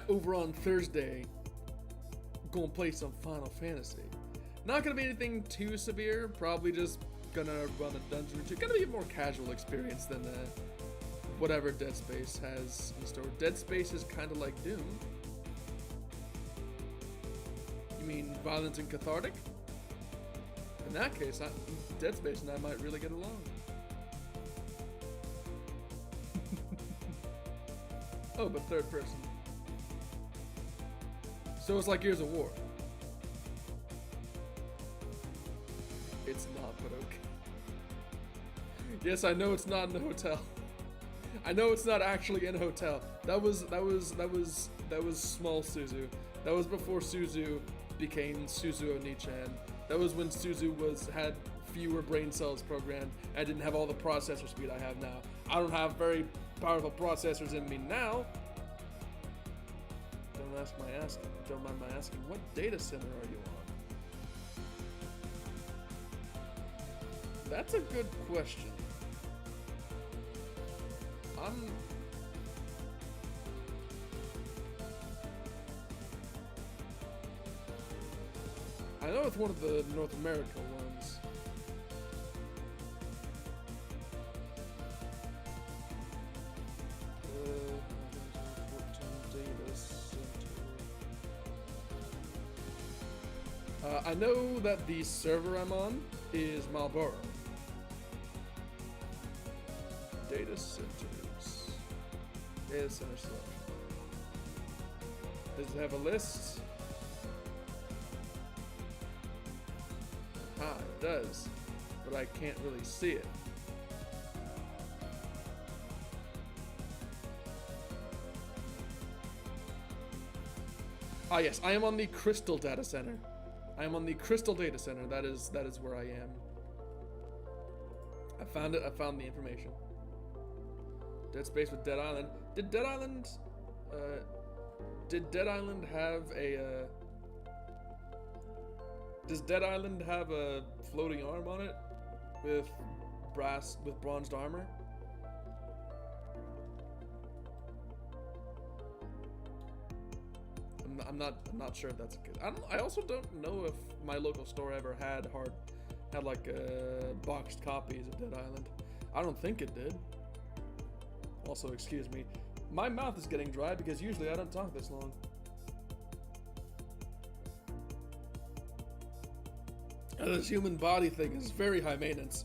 S1: over on Thursday, gonna play some Final Fantasy. Not gonna be anything too severe. Probably just gonna run a dungeon or two. Gonna be a more casual experience than whatever Dead Space has in store. Dead Space is kind of like Doom. You mean violent and cathartic? In that case, Dead Space and I might really get along. Oh, but third person. So it's like Gears of War. It's not, but okay. Yes, I know it's not in a hotel. I know it's not actually in a hotel. That was small Suzu. That was before Suzu became Suzu Oni-chan. That was when Suzu had fewer brain cells programmed and didn't have all the processor speed I have now. I don't have very powerful processors in me now. Don't mind my asking, what data center are you on? That's a good question. I know it's one of the North America ones. I know that the server I'm on is Marlboro. Data centers. Data center selection. Does it have a list? Ah, it does. But I can't really see it. Ah, yes, I am on the Crystal Data Center. I am on the Crystal Data Center. That is where I am. I found it. I found the information. Dead Space with Dead Island. Did Dead Island have a? Does Dead Island have a floating arm on it with bronzed armor? I'm not sure if that's good. I also don't know if my local store ever had like boxed copies of Dead Island. I don't think it did. Also, excuse me, my mouth is getting dry because usually I don't talk this long. This human body thing is very high maintenance.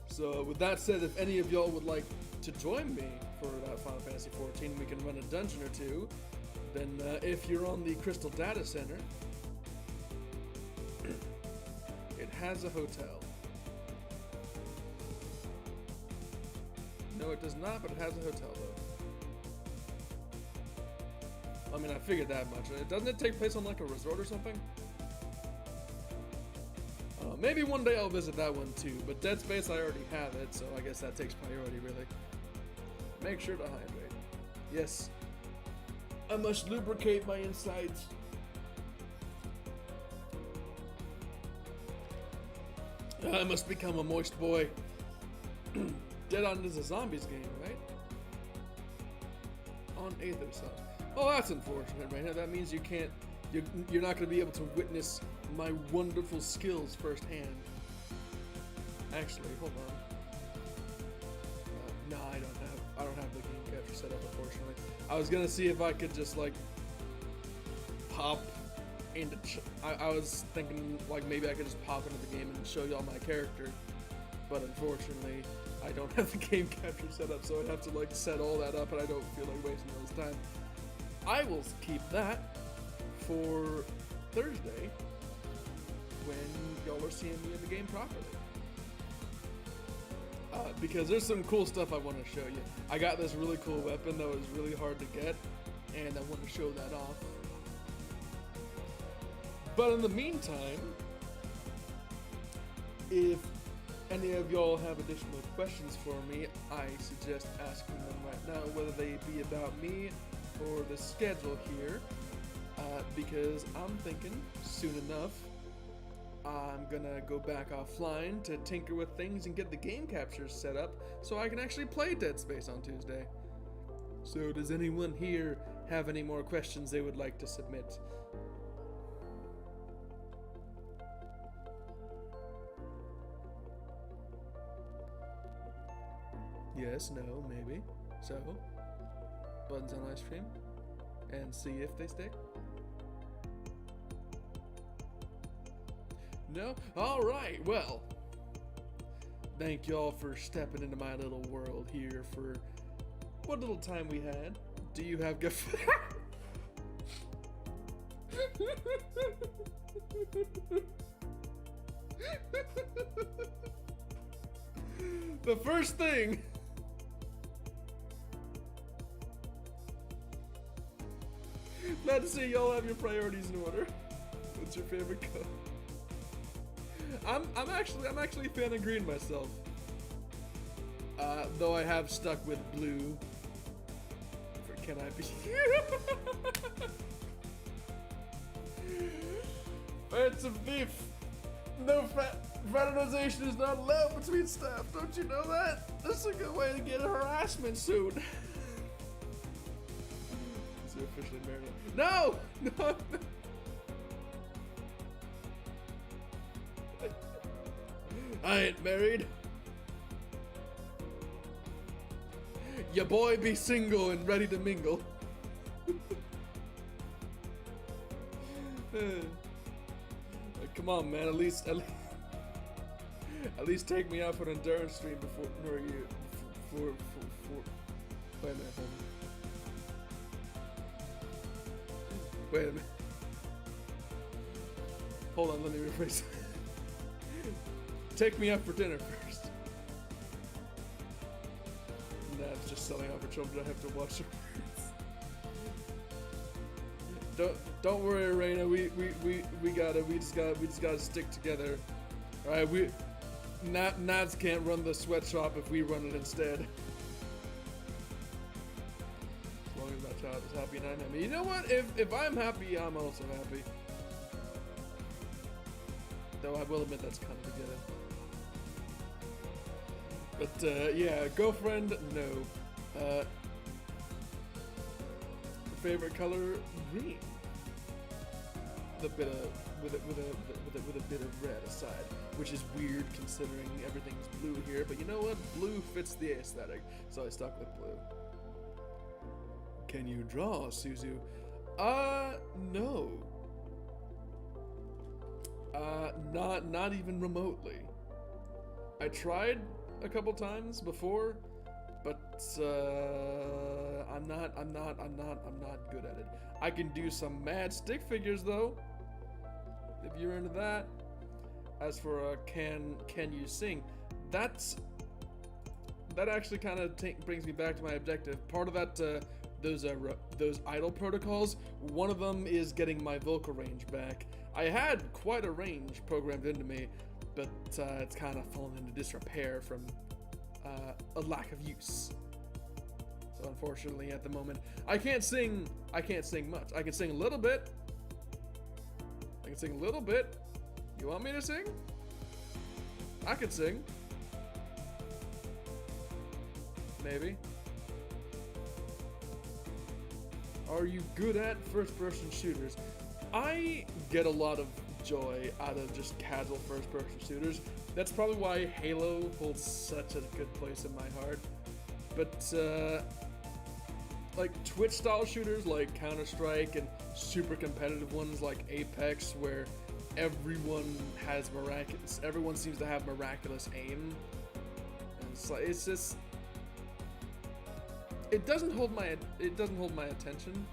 S1: So with that said, if any of y'all would like to join me for that Final Fantasy XIV, we can run a dungeon or two. Then if you're on the Crystal Data Center, it has a hotel. No, it does not, but it has a hotel though. I mean, I figured that much. Doesn't it take place on like a resort or something? Maybe one day I'll visit that one too, but Dead Space I already have it, so I guess that takes priority really. Make sure to hydrate. Yes. I must lubricate my insides. I must become a moist boy. Dead Island is a zombies game, right? On Aether Sun. Oh, that's unfortunate, right? That means you can't. You're not going to be able to witness my wonderful skills firsthand. Actually, hold on. No, I don't have the game capture set up, unfortunately. I was gonna see if I could just like pop into. I was thinking like maybe I could just pop into the game and show y'all my character, but unfortunately, I don't have the game capture set up, so I'd have to like set all that up, and I don't feel like wasting all this time. I will keep that for Thursday when y'all are seeing me in the game properly. Because there's some cool stuff I want to show you. I got this really cool weapon that was really hard to get, and I want to show that off. But in the meantime, if any of y'all have additional questions for me, I suggest asking them right now, whether they be about me or the schedule here, because I'm thinking soon enough I'm gonna go back offline to tinker with things and get the game captures set up so I can actually play Dead Space on Tuesday. So does anyone here have any more questions they would like to submit? Yes, no, maybe. So, buttons on ice cream and see if they stick. No? Alright, well, thank y'all for stepping into my little world here for what little time we had. Do you have good The first thing let's see, y'all have your priorities in order. What's your favorite color? I'm actually a fan of green myself. Though I have stuck with blue. For can I be? It's a beef. No fraternization is not allowed between staff. Don't you know that? This is a good way to get a harassment suit. Is he officially married? No! No! I ain't married. Your boy be single and ready to mingle. Come on, man. At least take me out for an endurance stream before you. Wait a minute. Wait a minute. Hold on. Let me rephrase. Take me out for dinner first. Nah, it's just selling out for children. I have to watch her. Don't worry, Reina. We just gotta stick together. All right, Nads can't run the sweatshop if we run it instead. As long as my child is happy and I'm happy. You know what? If I'm happy, I'm also happy. Though I will admit that's kind of a given. But yeah, girlfriend, no. Favorite color, green. With a bit of red aside, which is weird considering everything's blue here. But you know what? Blue fits the aesthetic, so I stuck with blue. Can you draw, Suzu? No. Not even remotely. I tried a couple times before, but I'm not good at it. I can do some mad stick figures though, if you're into that. As for can you sing, that actually kind of brings me back to my objective. Part of that, those idle protocols, one of them is getting my vocal range back. I had quite a range programmed into me, but it's kind of fallen into disrepair from a lack of use. So unfortunately, at the moment, I can't sing much. I can sing a little bit. You want me to sing? I could sing. Maybe. Are you good at first-person shooters? I get a lot of joy out of just casual first-person shooters. That's probably why Halo holds such a good place in my heart. But like Twitch-style shooters like Counter-Strike and super competitive ones like Apex, where everyone seems to have miraculous aim. And it's just, it doesn't hold my attention.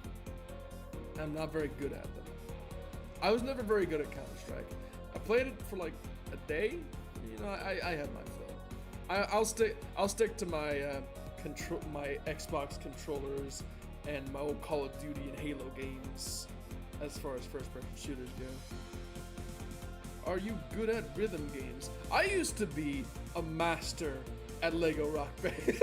S1: I'm not very good at them. I was never very good at Counter-Strike. I played it for like a day. You know, I had my fill. I'll stick to my my Xbox controllers and my old Call of Duty and Halo games as far as first-person shooters go. Are you good at rhythm games? I used to be a master at Lego Rock Band.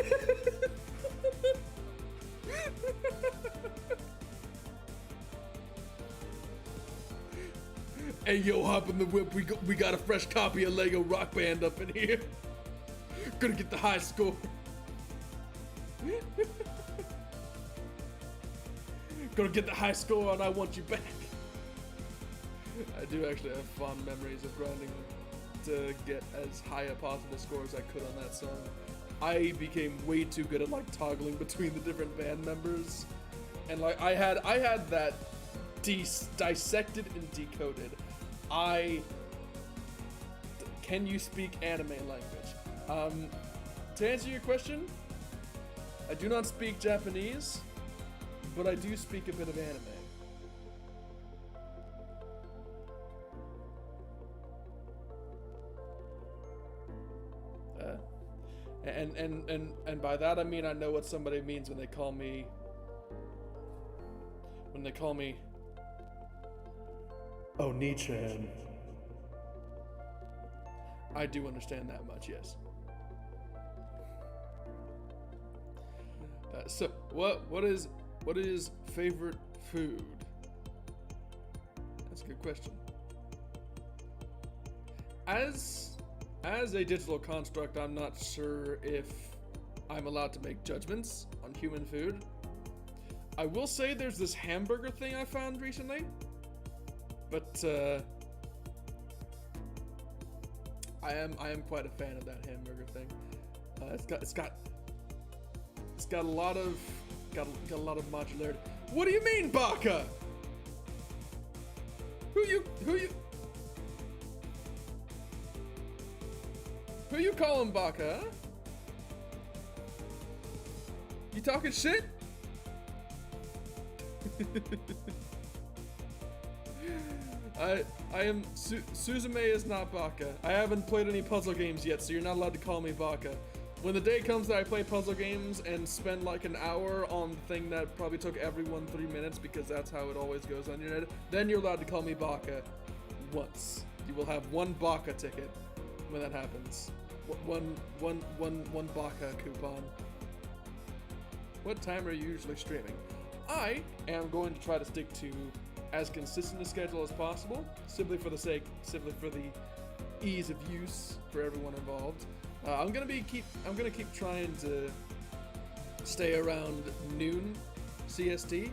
S1: Hey yo, hop in the whip, we got a fresh copy of Lego Rock Band up in here. Gonna get the high score. Gonna get the high score on I Want You Back. I do actually have fond memories of grinding to get as high a possible score as I could on that song. I became way too good at like toggling between the different band members. And like I had that dissected and decoded. Can you speak anime language? To answer your question, I do not speak Japanese, but I do speak a bit of anime. And by that I mean I know what somebody means when they call me Oni-chan. I do understand that much, yes. So what is favorite food? That's a good question. As a digital construct, I'm not sure if I'm allowed to make judgments on human food. I will say there's this hamburger thing I found recently, but I am quite a fan of that hamburger thing. It's got a lot of modularity. What do you mean, Baka? Who you calling Baka? Huh? You talking shit? I am Suzume is not Baka. I haven't played any puzzle games yet, so you're not allowed to call me Baka. When the day comes that I play puzzle games and spend like an hour on the thing that probably took everyone 3 minutes, because that's how it always goes on your net, then you're allowed to call me Baka once. You will have one Baka ticket when that happens. One Baka coupon. What time are you usually streaming? I am going to try to stick to as consistent a schedule as possible, simply for the ease of use for everyone involved. I'm gonna keep trying to stay around noon CST,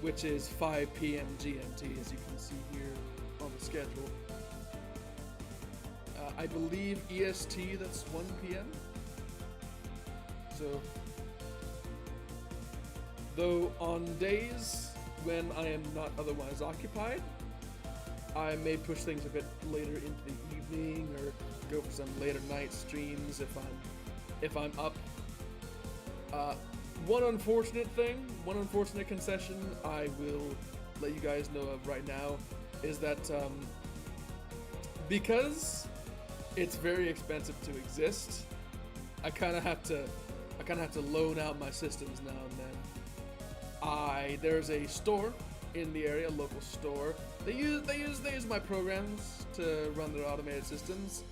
S1: which is 5 p.m. GMT, as you can see here on the schedule. I believe EST, that's 1 p.m. So, though on days when I am not otherwise occupied, I may push things a bit later into the evening or go for some later night streams if I'm up. One unfortunate concession I will let you guys know of right now is that because it's very expensive to exist, I kind of have to loan out my systems now and then. There's a store in the area, a local store. They use my programs to run their automated systems,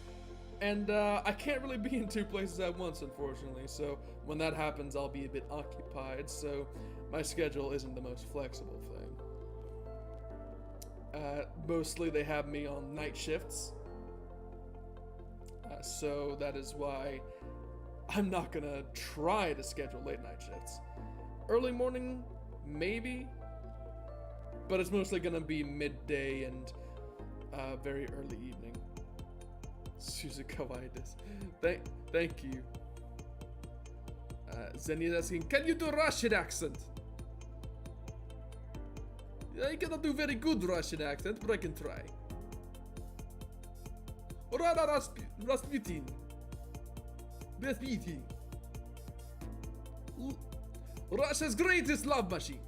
S1: and I can't really be in two places at once, unfortunately. So when that happens, I'll be a bit occupied. So my schedule isn't the most flexible thing. Mostly they have me on night shifts, so that is why I'm not gonna try to schedule late night shifts. Early morning, maybe, but it's mostly gonna be midday and very early evening. Suzukawaitis. Thank you. Zenny is asking, can you do Russian accent? I cannot do very good Russian accent, but I can try. Rasputin. Rasputin. Russia's greatest love machine.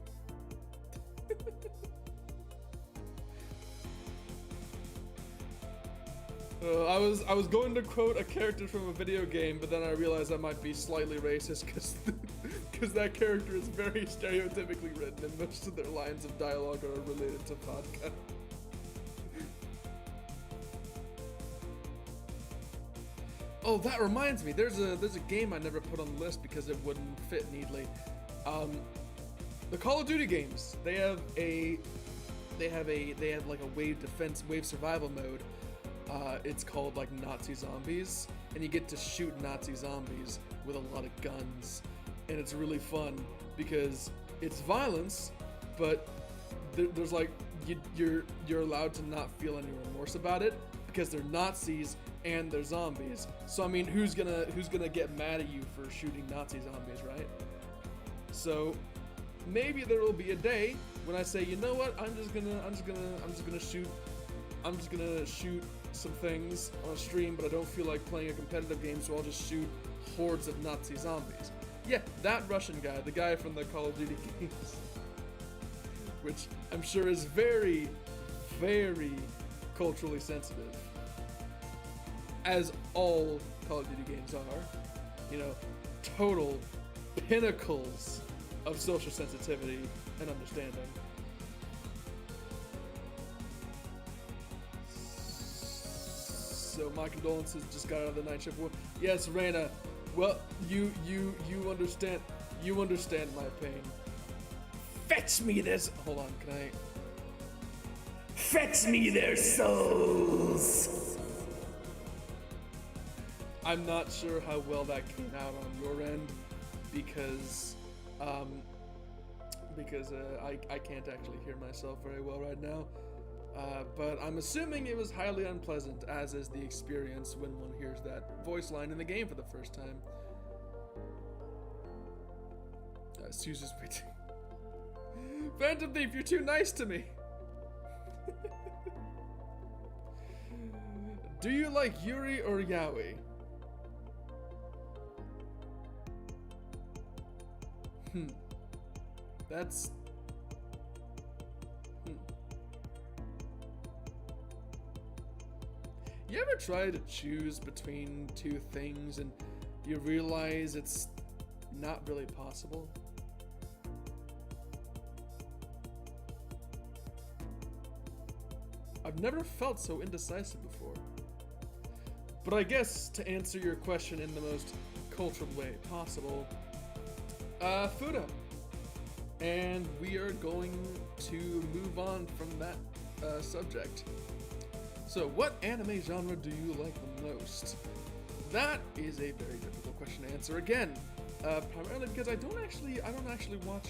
S1: I was going to quote a character from a video game, but then I realized that might be slightly racist because that character is very stereotypically written, and most of their lines of dialogue are related to vodka. Oh, that reminds me. There's a game I never put on the list because it wouldn't fit neatly. The Call of Duty games. They have like a wave survival mode. It's called like Nazi Zombies, and you get to shoot Nazi zombies with a lot of guns, and it's really fun because it's violence, but there's like you're allowed to not feel any remorse about it because they're Nazis and they're zombies. So I mean, who's gonna get mad at you for shooting Nazi zombies, right? So maybe there will be a day when I say, you know what, I'm just gonna shoot some things on stream, but I don't feel like playing a competitive game, so I'll just shoot hordes of Nazi zombies. Yeah, that Russian guy, the guy from the Call of Duty games, which I'm sure is very, very culturally sensitive, as all Call of Duty games are. You know, total pinnacles of social sensitivity and understanding. So my condolences, just got out of the night shift. Yes, Reina. Well, you understand my pain. Fetch me this. Hold on, can I?
S2: Fetch me their souls!
S1: I'm not sure how well that came out on your end because I can't actually hear myself very well right now. But I'm assuming it was highly unpleasant, as is the experience when one hears that voice line in the game for the first time. Suzu's waiting. Phantom Thief, you're too nice to me! Do you like Yuri or Yaoi? That's... You ever try to choose between two things and you realize it's not really possible? I've never felt so indecisive before. But I guess to answer your question in the most cultured way possible, Fuda. and we are going to move on from that subject. So, what anime genre do you like the most? That is a very difficult question to answer again, primarily because I don't actually watch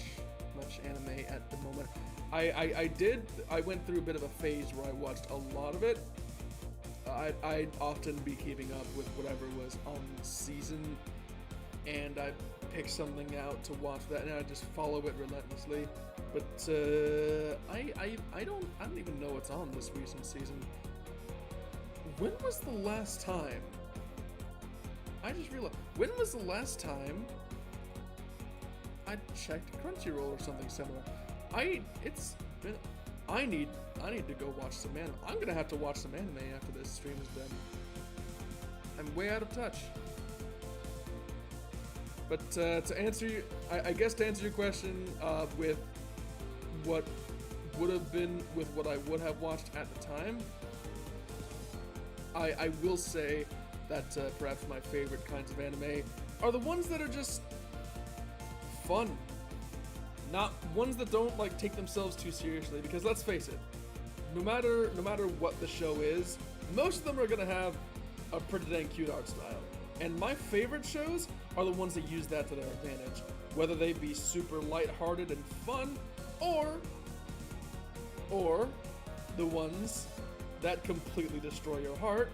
S1: much anime at the moment. I went through a bit of a phase where I watched a lot of it. I'd often be keeping up with whatever was on season, and I'd pick something out to watch that, and I'd just follow it relentlessly. But I don't even know what's on this recent season. When was the last time? I just realized, when was the last time I checked Crunchyroll or something similar? I need to go watch some anime. I'm gonna have to watch some anime after this stream is done. I'm way out of touch. But to answer your, I guess to answer your question, with what would have been with what I would have watched at the time, I will say that perhaps my favorite kinds of anime are the ones that are just fun. Not ones that don't like take themselves too seriously, because let's face it, no matter what the show is, most of them are gonna have a pretty dang cute art style. And my favorite shows are the ones that use that to their advantage, whether they be super lighthearted and fun, or the ones that completely destroy your heart.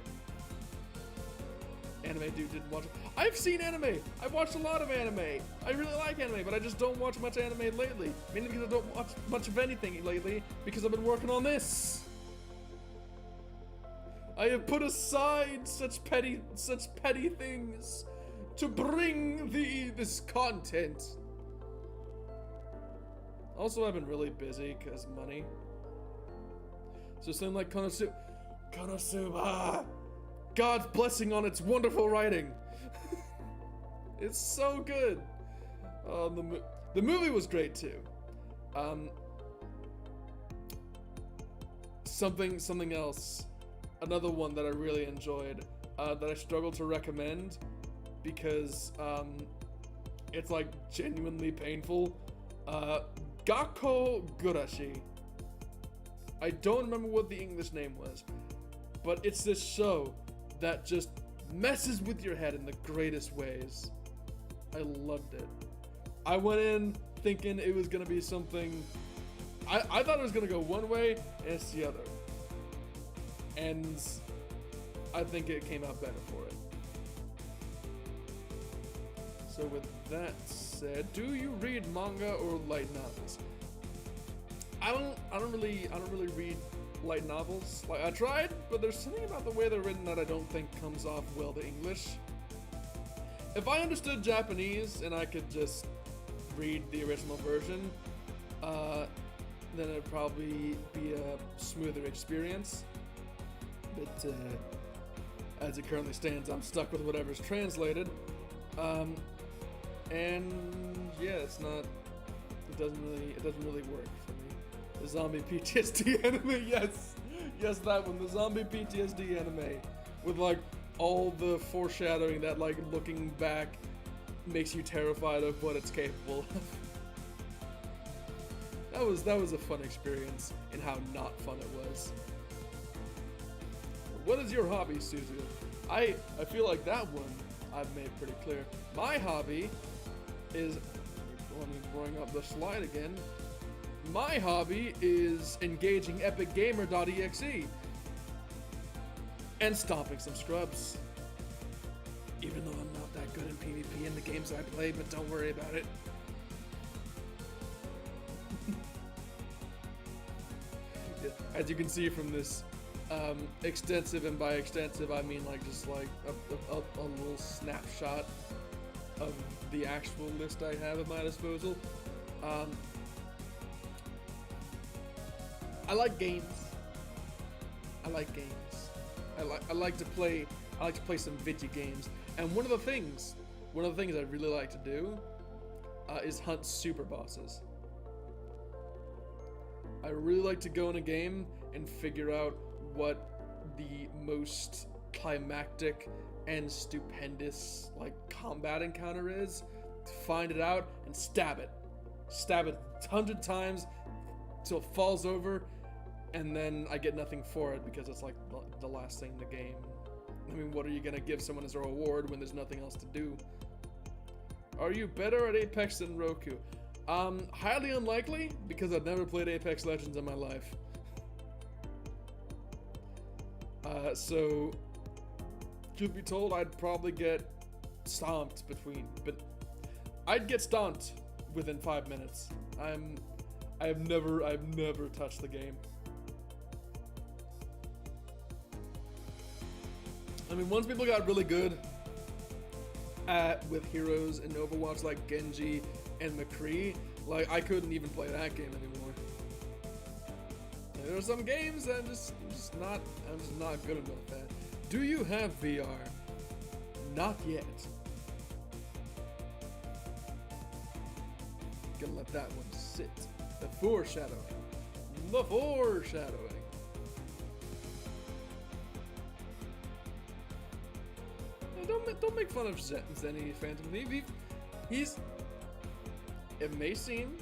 S1: Anime dude didn't watch it. I've seen anime. I've watched a lot of anime. I really like anime, but I just don't watch much anime lately. Mainly because I don't watch much of anything lately because I've been working on this. I have put aside such petty things to bring thee this content. Also, I've been really busy because money. So something like Konosuba. God's blessing on its wonderful writing. It's so good. The movie was great too. Something else. Another one that I really enjoyed, that I struggle to recommend because it's like genuinely painful. Gakko Gurashi. I don't remember what the English name was, but it's this show that just messes with your head in the greatest ways. I loved it. I went in thinking it was gonna be something. I thought it was gonna go one way, and it's the other. And I think it came out better for it. So with that said, do you read manga or light novels? I don't really read light novels. Like, I tried, but there's something about the way they're written that I don't think comes off well to English. If I understood Japanese and I could just read the original version, then it'd probably be a smoother experience. But as it currently stands, I'm stuck with whatever's translated. And yeah, it doesn't really work for me. The zombie PTSD anime, yes, that one, the zombie PTSD anime, with like all the foreshadowing that like looking back makes you terrified of what it's capable of. That was a fun experience, and how not fun it was. What is your hobby, Suzu? I feel like that one I've made pretty clear. My hobby is, let me bring up the slide again. My hobby is engaging epicgamer.exe and stomping some scrubs. Even though I'm not that good in PvP in the games I play, but don't worry about it. As you can see from this extensive, and by extensive I mean like just like a little snapshot of the actual list I have at my disposal. I like games. I like to play some video games. And one of the things I really like to do is hunt super bosses. I really like to go in a game and figure out what the most climactic and stupendous like combat encounter is, find it out and stab it stab it 100 times till it falls over, and then I get nothing for it because it's like the last thing in the game. I mean, what are you gonna give someone as a reward when there's nothing else to do? Are you better at Apex than Roku? Highly unlikely, because I've never played Apex Legends in my life. So, truth be told, I'd probably get stomped but I'd get stomped within 5 minutes. I've never touched the game. I mean, once people got really good with heroes in Overwatch like Genji and McCree, like I couldn't even play that game anymore. And there are some games that I'm just not good enough at. Do you have VR? Not yet. Gonna let that one sit. The foreshadowing. The foreshadowing. Don't make fun of Zenny Phantom Thief. It may seem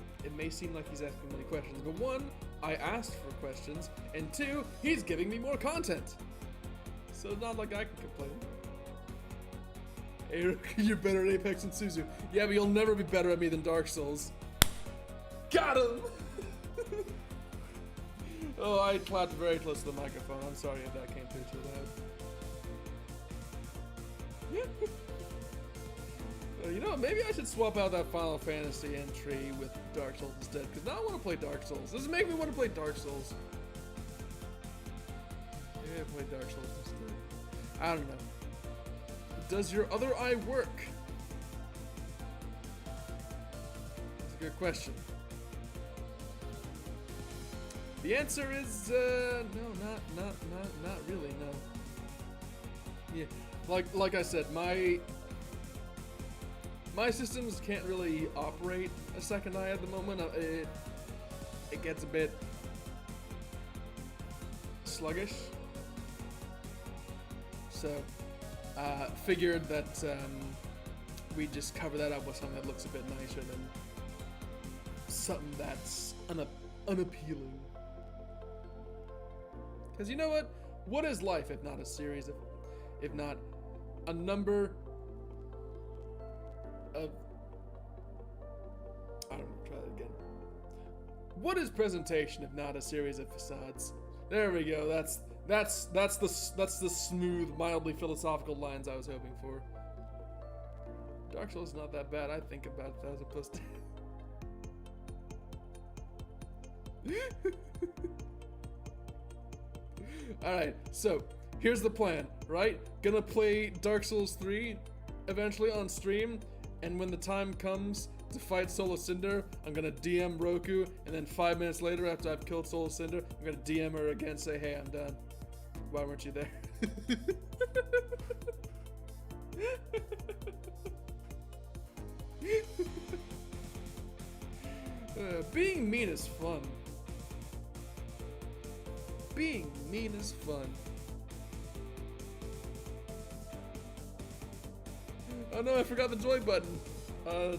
S1: like he's asking many questions, but one, I asked for questions, and two, he's giving me more content. So it's not like I can complain. Hey, you're better at Apex than Suzu. Yeah, but you'll never be better at me than Dark Souls. Got him! Oh, I clapped very close to the microphone. I'm sorry if that came through too loud. You know, maybe I should swap out that Final Fantasy entry with Dark Souls instead, because now I want to play Dark Souls. This is making me want to play Dark Souls. Maybe I play Dark Souls instead. I don't know. Does your other eye work? That's a good question. The answer is no, not really, no. Yeah, like I said, my systems can't really operate a second eye at the moment. It gets a bit sluggish. So, figured that we just cover that up with something that looks a bit nicer than something that's unappealing. Because you know what? What is life if not a series of, if not a number of, I don't know, try that again. What is presentation if not a series of facades? There we go. That's the smooth, mildly philosophical lines I was hoping for. Dark Souls is not that bad. I think about 1,000 plus. Alright, so here's the plan, right? Gonna play Dark Souls 3 eventually on stream, and when the time comes to fight Soul of Cinder, I'm gonna DM Roku, and then 5 minutes later, after I've killed Soul of Cinder, I'm gonna DM her again, say, hey, I'm done. Why weren't you there? Being mean is fun. Being mean is fun. Oh no, I forgot the joy button.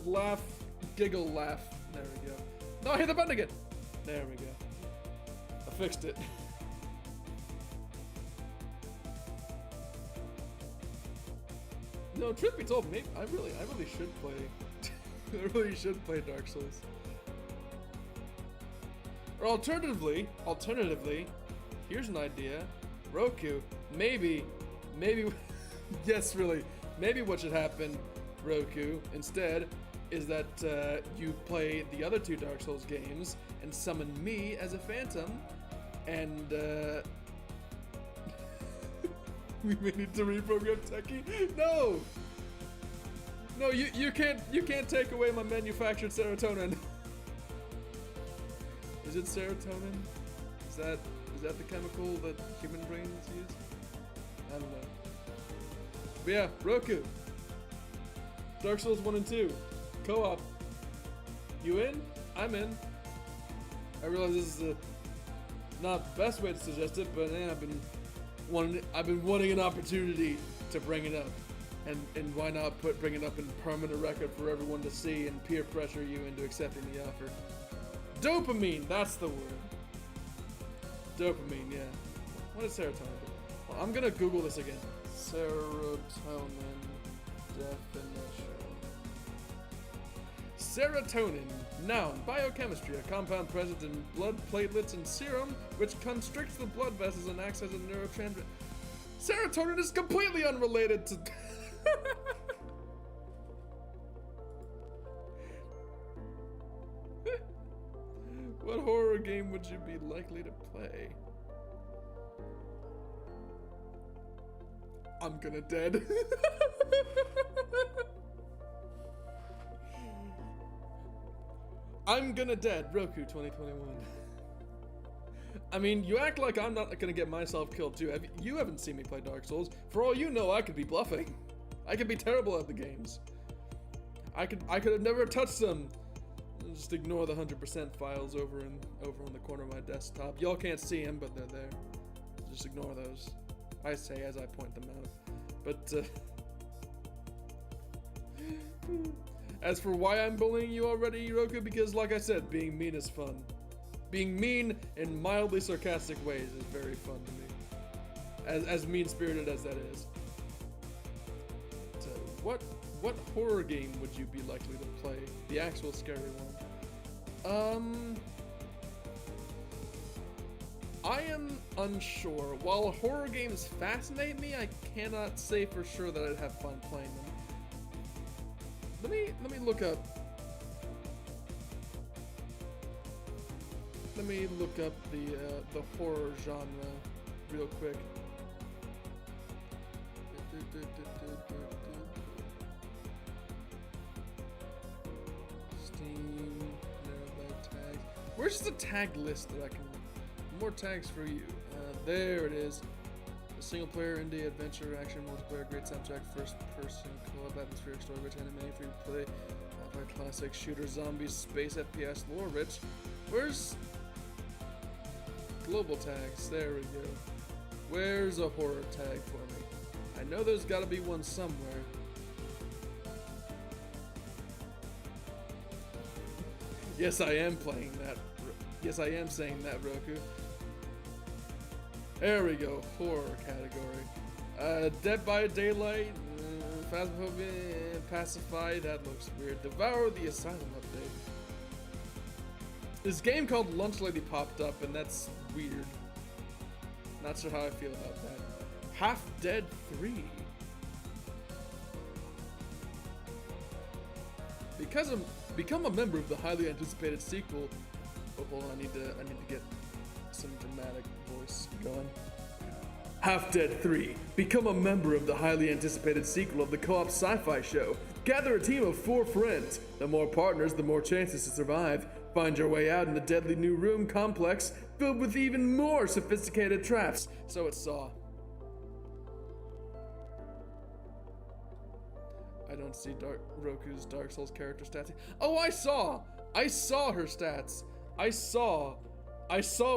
S1: Laugh, giggle, laugh. There we go. No, I hit the button again. There we go. I fixed it. No, truth be told, maybe I really should play. I really should play Dark Souls. Or alternatively, here's an idea. Roku, maybe, yes, really, maybe what should happen, Roku, instead, is that you play the other two Dark Souls games and summon me as a phantom, and we may need to reprogram Techie. No, you can't take away my manufactured serotonin. Is it serotonin? Is that the chemical that human brains use? I don't know. But yeah, Roku. Dark Souls 1 and 2. Co-op. You in? I'm in. I realize this is not the best way to suggest it, but I've been wanting an opportunity to bring it up. And why not bring it up in permanent record for everyone to see and peer pressure you into accepting the offer? Dopamine, that's the word. Dopamine, yeah. What is serotonin? Well, I'm gonna Google this again. Serotonin definition. Serotonin, noun, biochemistry, a compound present in blood, platelets, and serum, which constricts the blood vessels and acts as a neurotransmitter. Serotonin is completely unrelated to... What horror game would you be likely to play? I'm gonna dead. I'm gonna dead. Roku 2021. I mean, you act like I'm not gonna get myself killed too. You haven't seen me play Dark Souls. For all you know, I could be bluffing. I could be terrible at the games. I could have never touched them. Just ignore the 100% files over on the corner of my desktop. Y'all can't see them, but they're there. Just ignore those. I say as I point them out. But as for why I'm bullying you already, Roku, because like I said, being mean is fun. Being mean in mildly sarcastic ways is very fun to me. As mean-spirited as that is. So, what horror game would you be likely to play? The actual scary one. I am unsure. While horror games fascinate me, I cannot say for sure that I'd have fun playing them. Let me look up. Let me look up the horror genre real quick. Steam, narrow by tag. Where's the tag list that I can? More tags for you. There it is. A single-player indie adventure action multiplayer, great soundtrack, first-person co-op atmospheric story, rich anime, free-to-play, sci-fi classic shooter, zombies, space FPS, lore rich. Where's global tags? There we go. Where's a horror tag for me? I know there's got to be one somewhere. Yes, I am playing that. Yes, I am saying that, Roku. There we go, horror category. Dead by Daylight, Phasmophobia, Pacify, that looks weird. Devour the Asylum update. This game called Lunch Lady popped up, and that's weird. Not sure how I feel about that. Half Dead 3. Become a member of the highly anticipated sequel. Oh, hold on, I need to get some dramatic voice going. Half Dead 3. Become a member of the highly anticipated sequel of the co-op sci-fi show. Gather a team of 4 friends. The more partners, the more chances to survive. Find your way out in the deadly new room complex filled with even more sophisticated traps. So it Saw. I don't see Roku's Dark Souls character stats. Oh, I saw her stats. I saw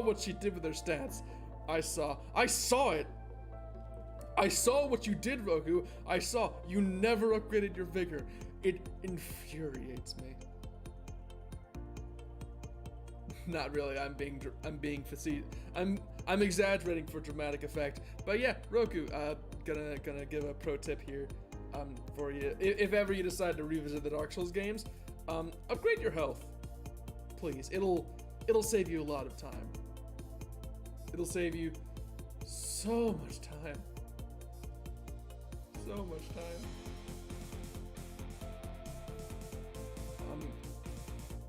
S1: what she did with her stats. I saw it. I saw what you did, Roku. I saw you never upgraded your vigor. It infuriates me. Not really. I'm being facetious. I'm exaggerating for dramatic effect. But yeah, Roku. Gonna give a pro tip here. For you, if ever you decide to revisit the Dark Souls games, upgrade your health, please. It'll save you a lot of time. It'll save you so much time. So much time.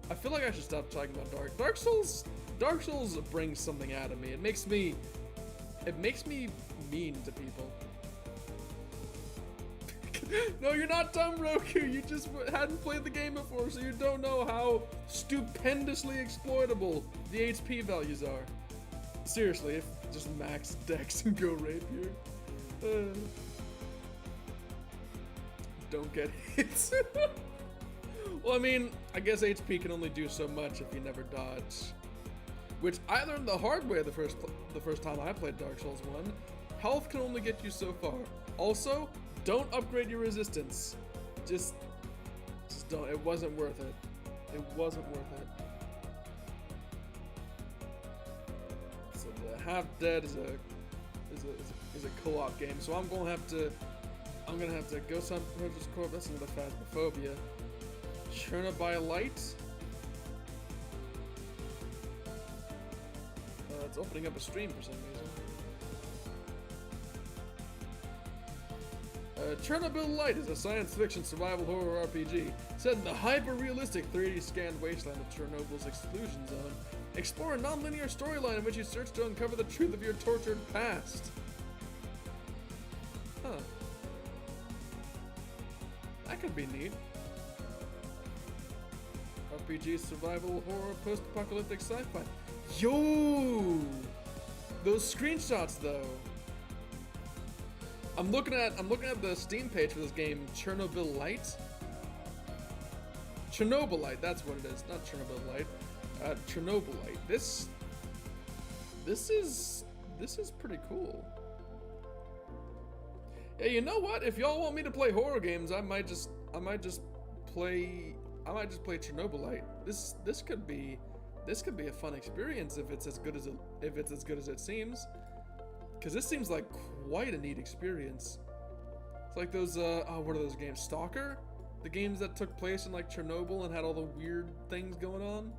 S1: I feel like I should stop talking about Dark Souls. Dark Souls brings something out of me. It makes me mean to people. No, you're not dumb, Roku. You just hadn't played the game before, so you don't know how stupendously exploitable the HP values are. Seriously, if just max dex and go rapier. Don't get hit. Well, I mean, I guess HP can only do so much if you never dodge. Which I learned the hard way the first time I played Dark Souls 1. Health can only get you so far. Also, Don't upgrade your resistance. Just don't. It wasn't worth it. It wasn't worth it. So the Half Dead is a co-op game. So I'm gonna have to Ghost Hunt Hunter's Corp. That's another Phasmophobia. Chernobyl Light. It's opening up a stream for some reason. Chernobyl Light is a science fiction survival horror RPG set in the hyper-realistic 3D scanned wasteland of Chernobyl's exclusion zone. Explore a non-linear storyline in which you search to uncover the truth of your tortured past. Huh. That could be neat. RPG, survival, horror, post-apocalyptic sci-fi. Yo! Those screenshots though. I'm looking at the Steam page for this game, Chernobyl Light. Chernobyl Light, that's what it is, not Chernobyl Light. Chernobyl Light. This is pretty cool. Yeah, you know what? If y'all want me to play horror games, I might just play Chernobyl Light. This could be a fun experience if it's as good as it seems. Cause this seems like quite a neat experience. It's like those what are those games? Stalker? The games that took place in like Chernobyl and had all the weird things going on.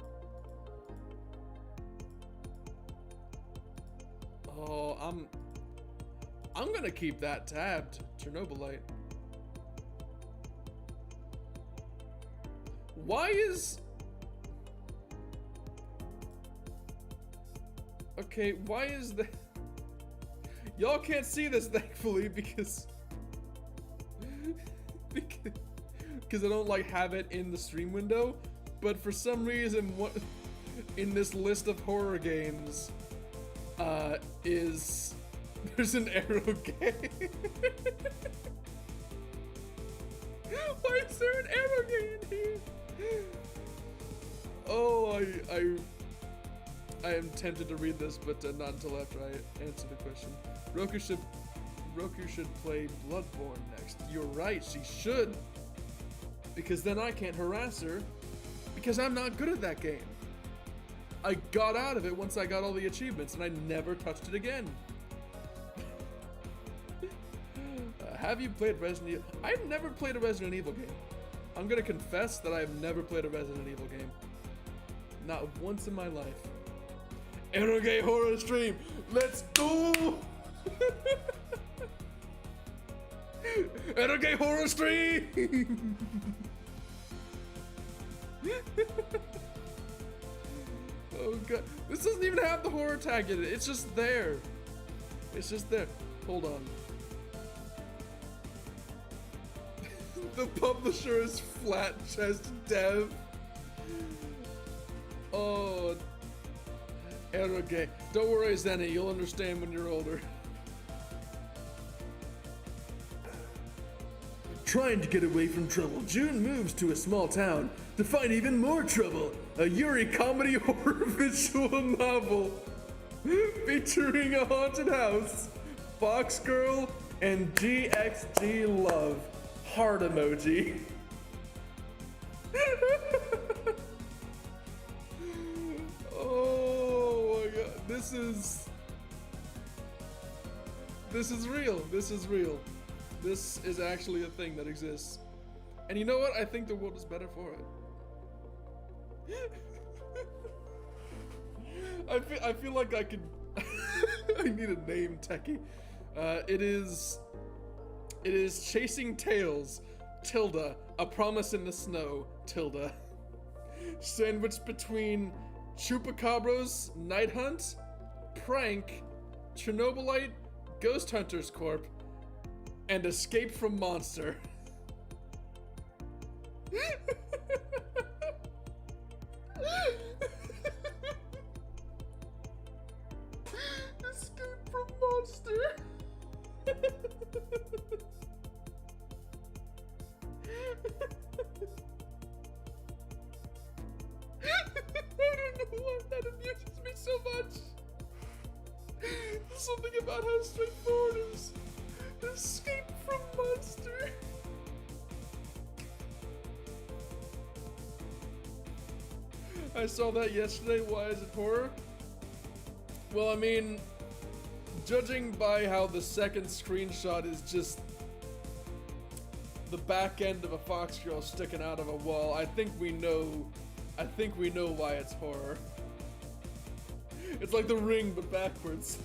S1: Oh, I'm gonna keep that tabbed. Chernobyl Light. Why is... Okay, why is the... Y'all can't see this, thankfully, because I don't like have it in the stream window. But for some reason, what in this list of horror games there's an arrow game. Why is there an arrow game in here? Oh, I am tempted to read this, but not until after I answer the question. Roku should play Bloodborne next. You're right, she should. Because then I can't harass her, because I'm not good at that game. I got out of it once I got all the achievements, and I never touched it again. Have you played Resident Evil? I've never played a Resident Evil game. I'm gonna confess that I've never played a Resident Evil game. Not once in my life. Intergay horror stream, let's go! Intergay horror stream! Oh god, this doesn't even have the horror tag in it. It's just there. It's just there. Hold on. The publisher is Flat Chest Dev. Oh, Intergay. Don't worry, Zenny. You'll understand when you're older. Trying to get away from trouble, June moves to a small town to find even more trouble. A Yuri comedy horror visual novel featuring a haunted house, Fox Girl, and GXG Love. Heart emoji. Oh my god, this is real. This is real. This is actually a thing that exists. And you know what? I think the world is better for it. I feel like I could I need a name, Techie. It is Chasing Tails, tilde, A Promise in the Snow, tilde. Sandwiched between Chupacabras, Night Hunt, Prank, Chernobylite, Ghost Hunters Corp, and Escape from Monster. Escape from Monster. I don't know why that amuses me so much. There's something about how straightforward it is. Escape from Monster. monster. I saw that yesterday. Why is it horror? Well, I mean, judging by how the second screenshot is just the back end of a fox girl sticking out of a wall, I think we know why it's horror. It's like The Ring, but backwards.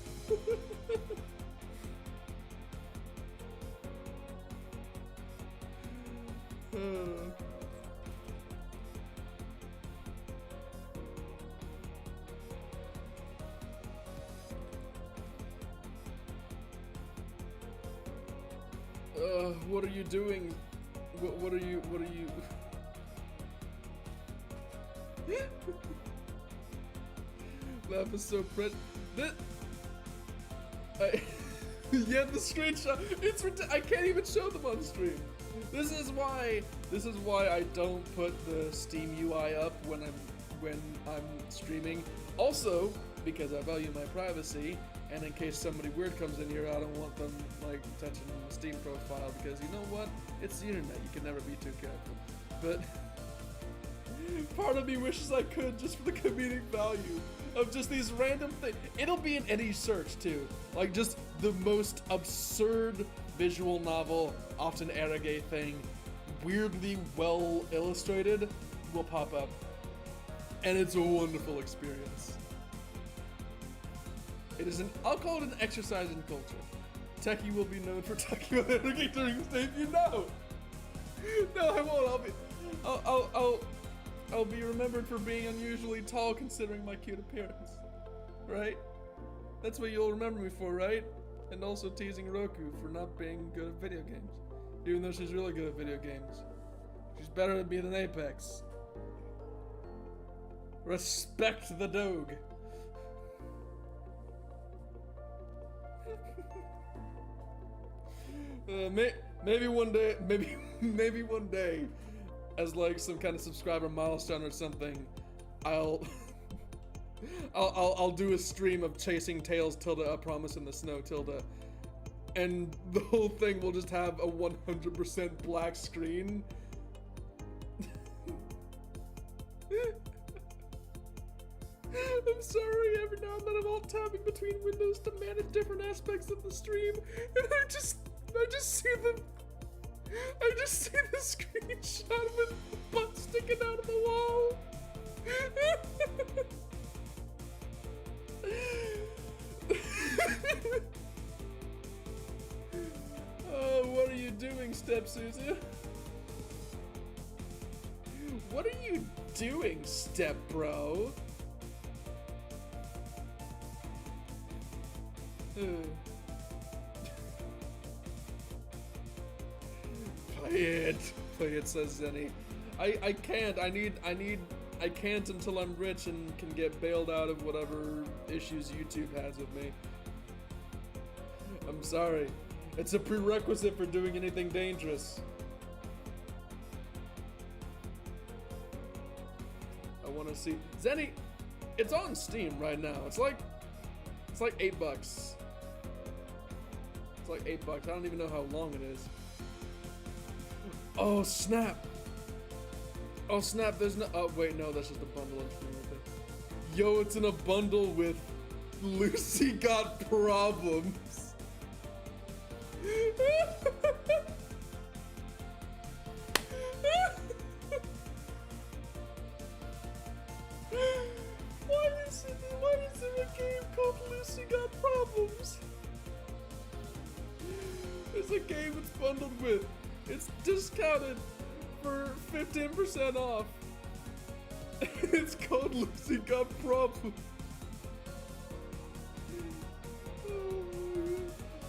S1: What are you doing? What are you? That was so pretty. Yeah, the screenshot. It's I can't even show them on stream. This is why I don't put the Steam UI up when I'm streaming. Also, because I value my privacy, and in case somebody weird comes in here, I don't want them like touching the Steam profile, because you know what? It's the internet. You can never be too careful. But part of me wishes I could, just for the comedic value of just these random things. It'll be in any search too. Like just the most absurd visual novel, often arrogate thing, weirdly well illustrated, will pop up. And it's a wonderful experience. It is I'll call it an exercise in culture. Techie will be known for talking about arrogate during the day, you know. No, I won't. I'll be remembered for being unusually tall considering my cute appearance. Right? That's what you'll remember me for, right? And also teasing Roku for not being good at video games. Even though she's really good at video games. She's better at me than Apex. Respect the dog. Maybe one day, as like some kind of subscriber milestone or something, I'll do a stream of chasing Tails tilde a promise in the snow tilde, and the whole thing will just have a 100% black screen. I'm sorry, every now and then I'm all tabbing between windows to manage different aspects of the stream, and I just see the screenshot with the butt sticking out of the wall. Oh, what are you doing, Step Suzu? What are you doing, Step Bro? Play it, says Zenny. I can't. I can't until I'm rich and can get bailed out of whatever issues YouTube has with me. I'm sorry. It's a prerequisite for doing anything dangerous. I want to see Zenny. It's on Steam right now. It's like $8. It's like $8. I don't even know how long it is. Oh snap! Oh snap! There's no. Oh wait, no, that's just a bundle. Yo, it's in a bundle with Lucy Got Problems. Why is there a game called Lucy Got Problems? There's a game it's bundled with. It's discounted for 15% off. It's called Lucy Got Problems.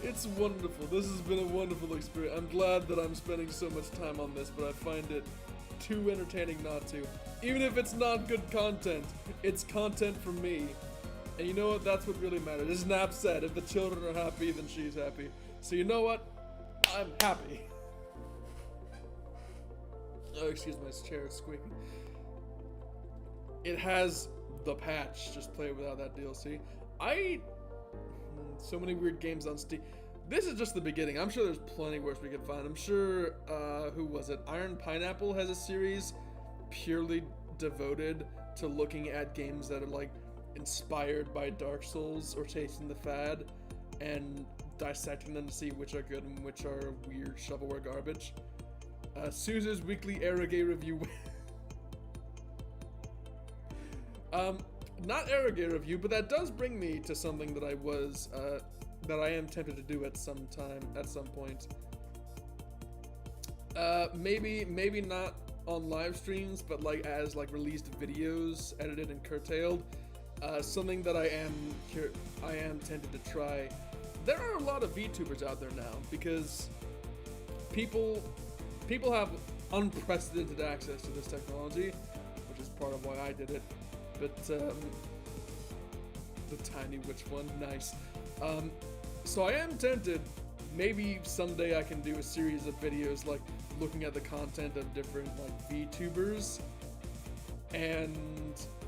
S1: It's wonderful. This has been a wonderful experience. I'm glad that I'm spending so much time on this, but I find it too entertaining not to. Even if it's not good content, it's content for me. And you know what? That's what really matters. As Nap said, if the children are happy, then she's happy. So you know what? I'm happy. Oh, excuse my chair, it's squeaking. It has the patch, just play it without that DLC. So many weird games on Steam. this is just the beginning. I'm sure there's plenty worse we could find. I'm sure, who was it? Iron Pineapple has a series purely devoted to looking at games that are like inspired by Dark Souls or Chasing the Fad and dissecting them to see which are good and which are weird shovelware garbage. Suzu's weekly Arrogate review. Not Arrogate review, but that does bring me to something that that I am tempted to do at some point. Maybe not on live streams, but like as like released videos, edited and curtailed. Something that I am tempted to try. There are a lot of VTubers out there now because people have unprecedented access to this technology, which is part of why I did it. But the tiny witch one, nice. So I am tempted. Maybe someday I can do a series of videos like looking at the content of different like VTubers and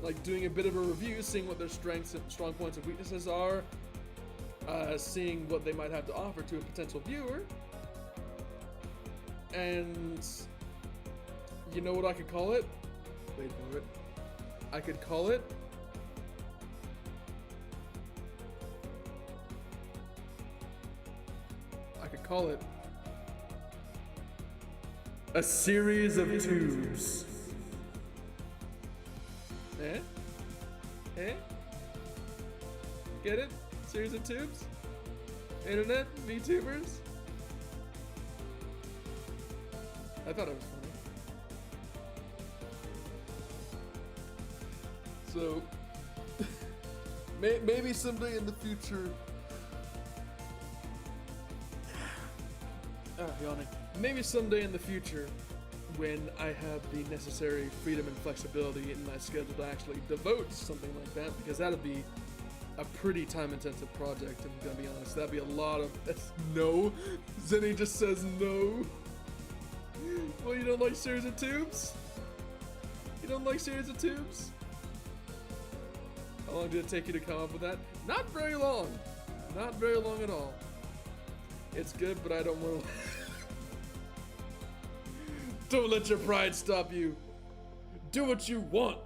S1: like doing a bit of a review, seeing what their strengths and strong points and weaknesses are, seeing what they might have to offer to a potential viewer. And you know what I could call it? Wait for it. I could call it a series of tubes. Eh? Get it? Series of tubes? Internet? VTubers? I thought it was funny. So, maybe someday in the future. Yawning. Maybe someday in the future, when I have the necessary freedom and flexibility in my schedule to actually devote to something like that, because that'd be a pretty time-intensive project, if I'm gonna be honest. That'd be a lot of... No! Zenny just says no! Well, you don't like series of tubes? You don't like series of tubes? How long did it take you to come up with that? Not very long! Not very long at all. It's good, but I don't want to... Don't let your pride stop you. Do what you want.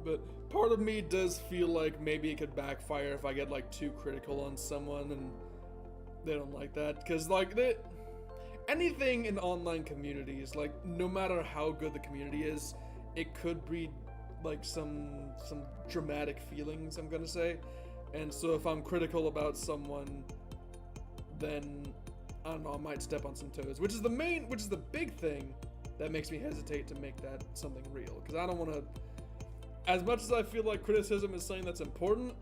S1: But part of me does feel like maybe it could backfire if I get like too critical on someone and they don't like that. Because like anything in online communities, like no matter how good the community is, it could breed like some dramatic feelings, I'm gonna say. And so if I'm critical about someone, then I don't know, I might step on some toes, which is the big thing that makes me hesitate to make that something real. Because I don't want to, as much as I feel like criticism is something that's important,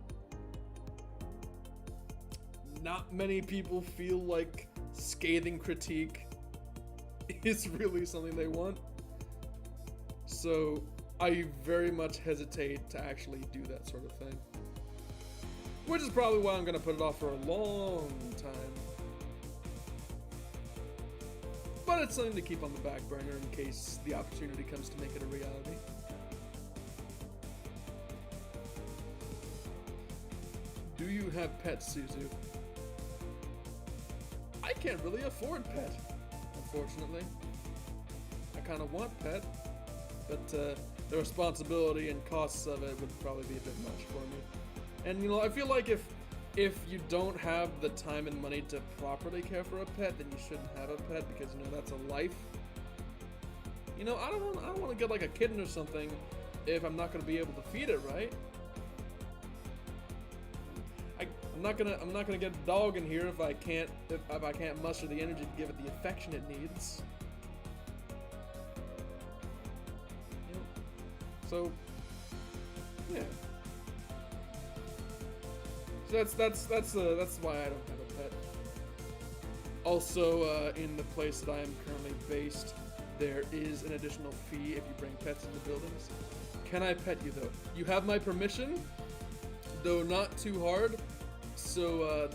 S1: not many people feel like scathing critique is really something they want. So I very much hesitate to actually do that sort of thing. Which is probably why I'm going to put it off for a long time. But it's something to keep on the back burner in case the opportunity comes to make it a reality. Do you have pets, Suzu? I can't really afford pet, unfortunately. I kind of want pet, but the responsibility and costs of it would probably be a bit much for me. And you know, I feel like if you don't have the time and money to properly care for a pet, then you shouldn't have a pet, because you know that's a life. You know, I don't want to get like a kitten or something if I'm not going to be able to feed it right. I'm not gonna get a dog in here if I can't muster the energy to give it the affection it needs. You know? So yeah. So that's why I don't have a pet. Also, in the place that I am currently based, there is an additional fee if you bring pets into buildings. Can I pet you though? You have my permission, though not too hard. So,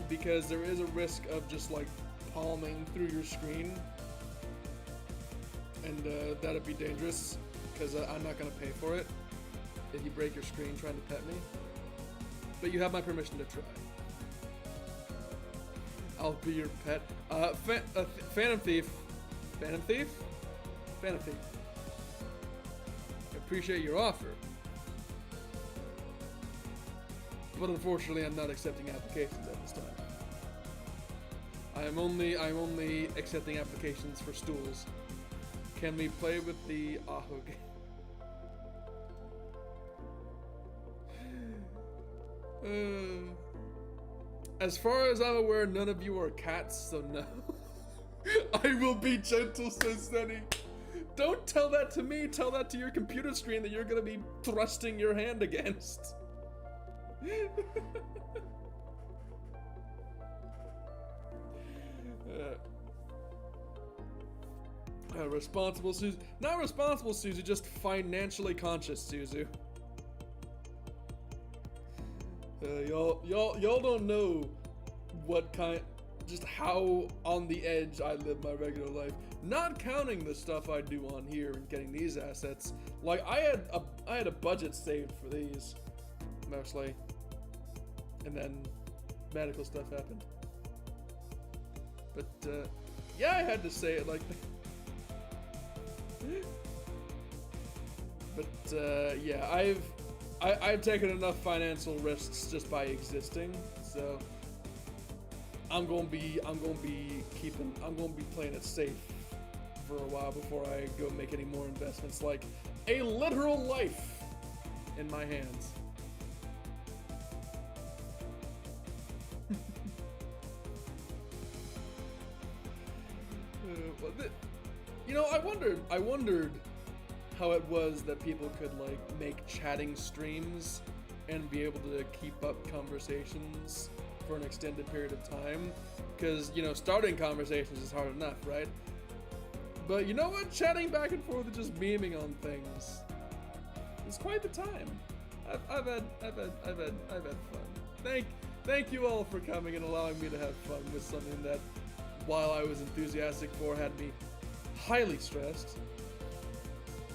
S1: because there is a risk of just like palming through your screen, and that'd be dangerous because I'm not gonna pay for it. if you break your screen trying to pet me. But you have my permission to try. I'll be your pet. Phantom Thief. Phantom Thief? Phantom Thief. I appreciate your offer. But unfortunately, I'm not accepting applications at this time. I'm only accepting applications for stools. Can we play with the Aho game? As far as I'm aware, none of you are cats, so no. I will be gentle, says Sunny. Don't tell that to me, tell that to your computer screen that you're gonna be thrusting your hand against. Responsible Suzu. Not responsible Suzu, just financially conscious Suzu. Y'all don't know what just how on the edge I live my regular life. Not counting the stuff I do on here and getting these assets. Like I had a budget saved for these, mostly, and then medical stuff happened. But yeah, I had to say it like that. But yeah, I've taken enough financial risks just by existing, so I'm gonna be playing it safe for a while before I go make any more investments, like a literal life in my hands. You know, I wondered how it was that people could like make chatting streams and be able to keep up conversations for an extended period of time, because you know, starting conversations is hard enough, right? But you know what, chatting back and forth and just memeing on things is quite the time. I've had fun. Thank you all for coming and allowing me to have fun with something that, while I was enthusiastic for, had me highly stressed.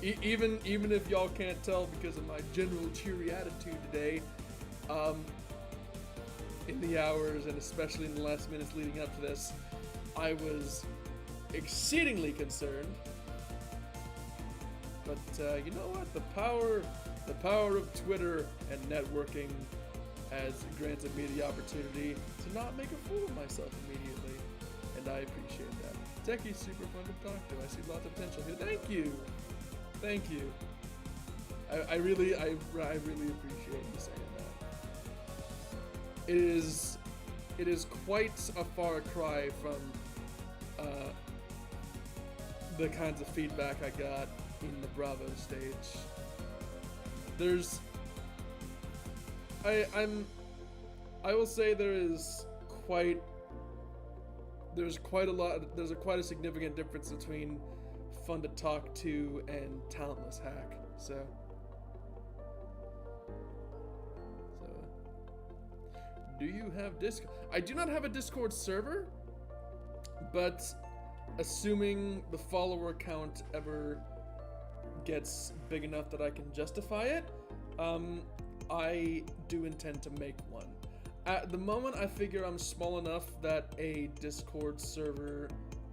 S1: Even if y'all can't tell because of my general cheery attitude today, in the hours and especially in the last minutes leading up to this, I was exceedingly concerned. But you know what? The power of Twitter and networking has granted me the opportunity to not make a fool of myself immediately, and I appreciate that. Teki's super fun to talk to. I see lots of potential here. Thank you. I really appreciate you saying that. It is quite a far cry from the kinds of feedback I got in the Bravo stage. I will say there's quite a significant difference between fun to talk to and talentless hack. So do you have Discord? I do not have a Discord server, but assuming the follower count ever gets big enough that I can justify it, I do intend to make one. At the moment, I figure I'm small enough that a Discord server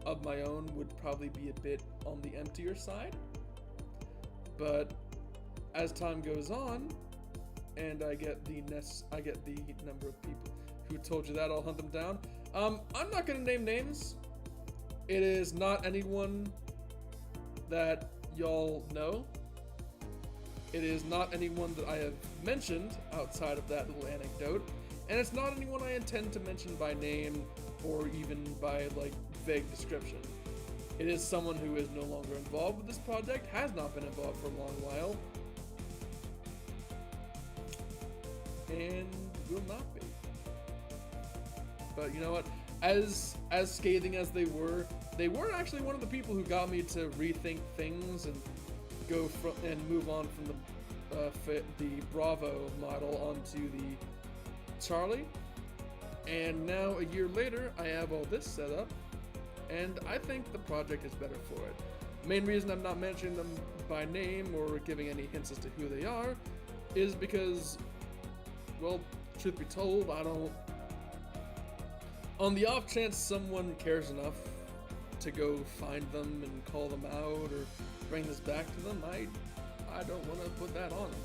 S1: of my own would probably be a bit on the emptier side. But as time goes on, and I get the number of people who told you that, I'll hunt them down. I'm not gonna name names. It is not anyone that y'all know. It is not anyone that I have mentioned outside of that little anecdote, and it's not anyone I intend to mention by name or even by like vague description. It is someone who is no longer involved with this project, has not been involved for a long while, and will not be. But you know what? As scathing as they were actually one of the people who got me to rethink things and go from and move on from the Bravo model onto the Charlie. And now a year later, I have all this set up, and I think the project is better for it. Main reason I'm not mentioning them by name or giving any hints as to who they are is because, well, truth be told, I don't. On the off chance someone cares enough to go find them and call them out or bring this back to them, I don't want to put that on them.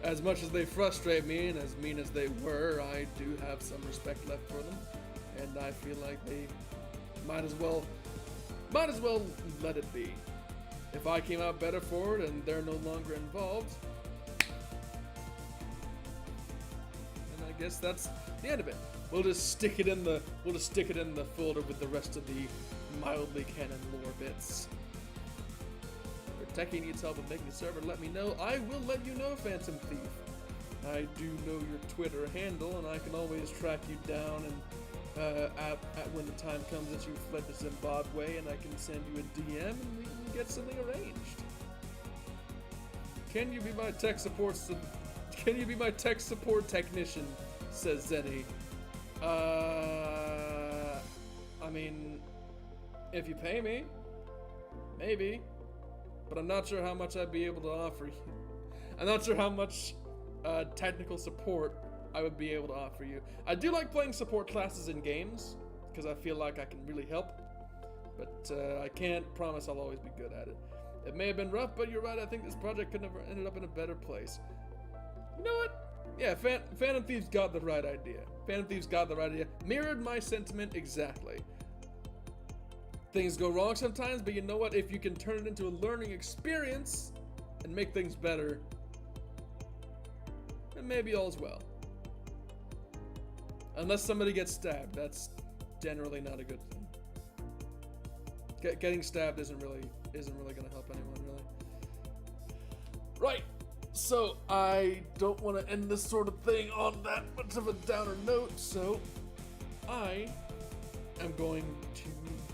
S1: As much as they frustrate me and as mean as they were, I do have some respect left for them, and I feel like they might as well let it be. If I came out better for it and they're no longer involved, then I guess that's the end of it. We'll just stick it in the folder with the rest of the mildly canon lore bits. If Techie needs help with making a server, let me know. I will let you know, Phantom Thief. I do know your Twitter handle, and I can always track you down and at when the time comes that you fled to Zimbabwe, and I can send you a DM and we can get something arranged. Can you be my tech support technician? Says Zenny. I mean, if you pay me, maybe, but I'm not sure how much I'd be able to offer you. I'm not sure how much technical support I would be able to offer you. I do like playing support classes in games, because I feel like I can really help, but I can't promise I'll always be good at it. It may have been rough, but you're right, I think this project could have ended up in a better place. You know what? Yeah, Phantom Thieves got the right idea. Phantom Thieves got the right idea. Mirrored my sentiment exactly. Things go wrong sometimes, but you know what? If you can turn it into a learning experience and make things better, then maybe all's well. Unless somebody gets stabbed, that's generally not a good thing. Getting stabbed isn't really gonna help anyone, really. Right. So I don't want to end this sort of thing on that much of a downer note, so I am going to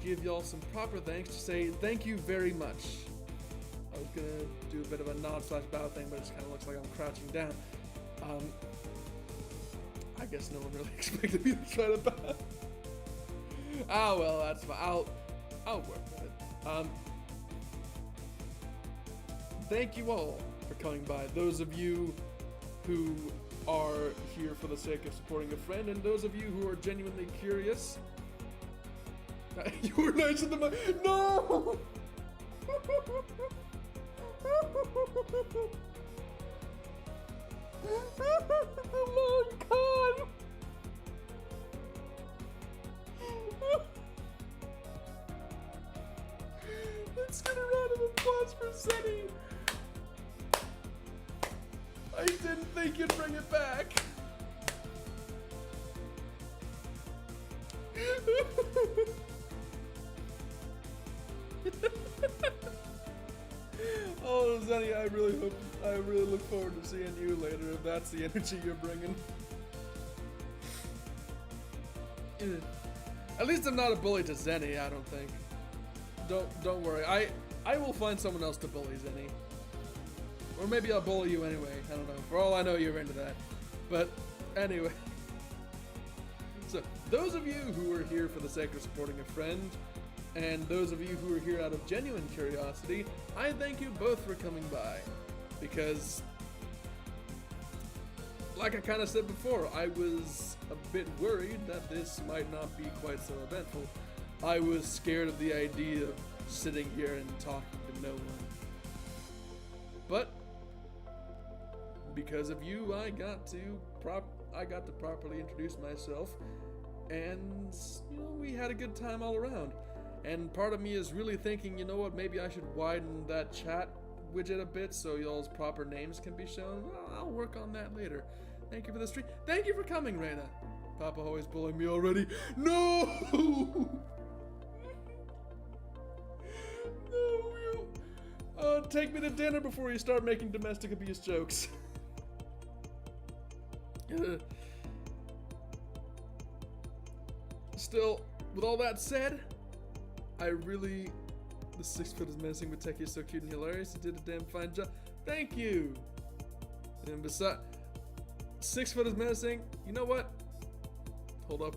S1: give y'all some proper thanks to say thank you very much. I was gonna do a bit of a nod/bow thing, but it just kind of looks like I'm crouching down. I guess no one really expected me to try to bow. Ah, well, that's fine. I'll work with it. Thank you all for coming by. Those of you who are here for the sake of supporting a friend, and those of you who are genuinely curious. You were nice in the mic. No! Oh my god! Let's get a round of applause for Zenny. I didn't think you'd bring it back. Oh, Zenny, I really look forward to seeing you later if that's the energy you're bringing. At least I'm not a bully to Zenny, I don't think. Don't worry. I will find someone else to bully, Zenny. Or maybe I'll bully you anyway. I don't know. For all I know, you're into that. But anyway. So, those of you who are here for the sake of supporting a friend, and those of you who are here out of genuine curiosity, I thank you both for coming by. Because, like I kind of said before, I was a bit worried that this might not be quite so eventful. I was scared of the idea of sitting here and talking to no one. But because of you, I got to properly introduce myself, and we had a good time all around. And part of me is really thinking, you know what, maybe I should widen that chat widget a bit so y'all's proper names can be shown. Well, I'll work on that later. Thank you for the stream. Thank you for coming, Reina. Papa always bullying me already. No! No, take me to dinner before you start making domestic abuse jokes. Still, with all that said, the 6 foot is menacing, but Techie is so cute and hilarious. He did a damn fine job. Thank you. And besides, 6 foot is menacing. You know what? Hold up.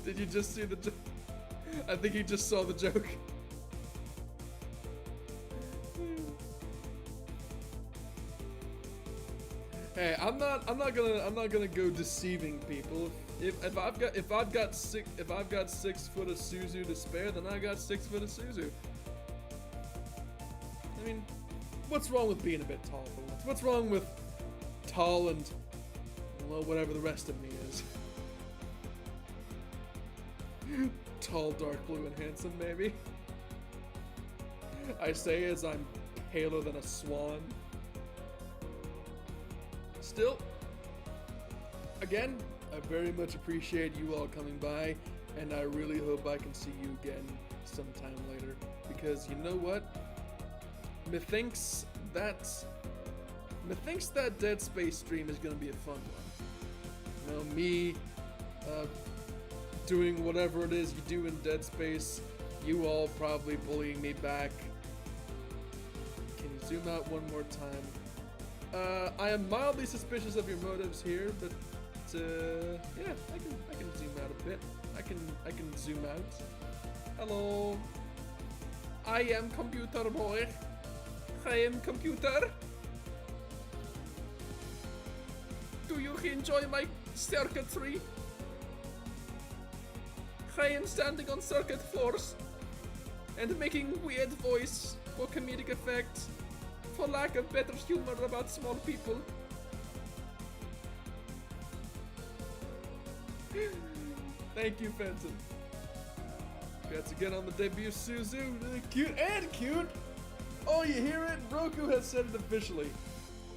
S1: Did you just see the joke? I think he just saw the joke. Hey, I'm not gonna go deceiving people. If I've got 6 foot of Suzu to spare, then I got 6 foot of Suzu. I mean, what's wrong with being a bit tall for once? What's wrong with tall and, well, whatever the rest of me is? Tall, dark blue, and handsome, maybe. I say as I'm paler than a swan. Still, again, I very much appreciate you all coming by, and I really hope I can see you again sometime later, because you know what? Methinks that Dead Space stream is gonna be a fun one. You know, me doing whatever it is you do in Dead Space, you all probably bullying me back. Can you zoom out one more time? I am mildly suspicious of your motives here, but yeah, I can zoom out a bit. I can zoom out. Hello. I am computer boy. I am computer. Do you enjoy my circuitry? I am standing on circuit floors and making weird voice for comedic effect, for lack of better humor about small people. Thank you, Fenton. Congrats again on the debut, Suzu. Cute and cute. Oh, you hear it? Roku has said it officially.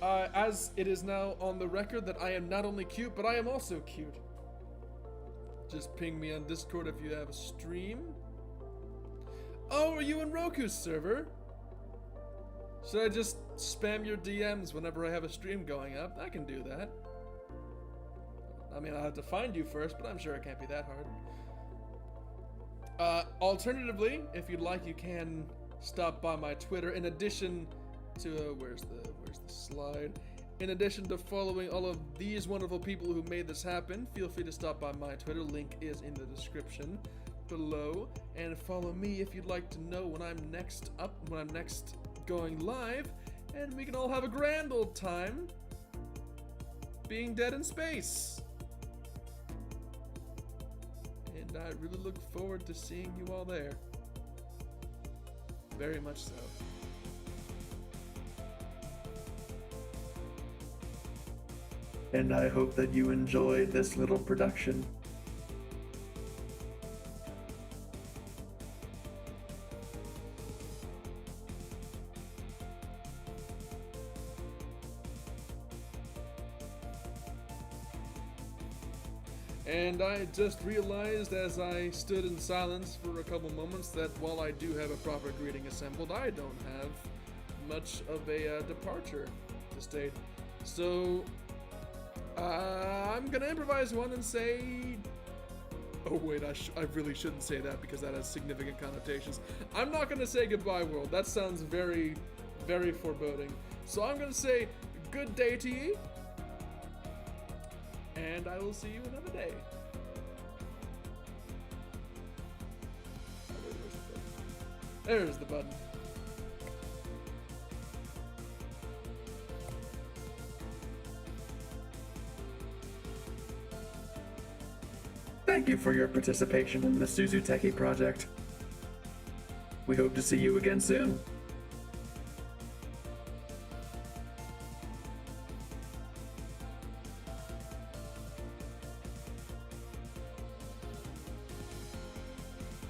S1: As it is now on the record that I am not only cute, but I am also cute. Just ping me on Discord if you have a stream. Oh, are you in Roku's server? Should I just spam your DMs whenever I have a stream going up? I can do that. I mean, I'll have to find you first, but I'm sure it can't be that hard. Alternatively, if you'd like, you can stop by my Twitter. In addition to where's the slide? In addition to following all of these wonderful people who made this happen, feel free to stop by my Twitter. Link is in the description below, and follow me if you'd like to know when I'm next going live, and we can all have a grand old time being dead in space. And I really look forward to seeing you all there. Very much so.
S2: And I hope that you enjoyed this little production.
S1: And I just realized as I stood in silence for a couple moments that while I do have a proper greeting assembled, I don't have much of a departure to state. So I'm gonna improvise one and say... Oh wait, I really shouldn't say that because that has significant connotations. I'm not gonna say goodbye, world. That sounds very, very foreboding. So I'm gonna say good day to ye, and I will see you another day. There's the button.
S2: Thank you for your participation in the SUZUTEKI project. We hope to see you again soon.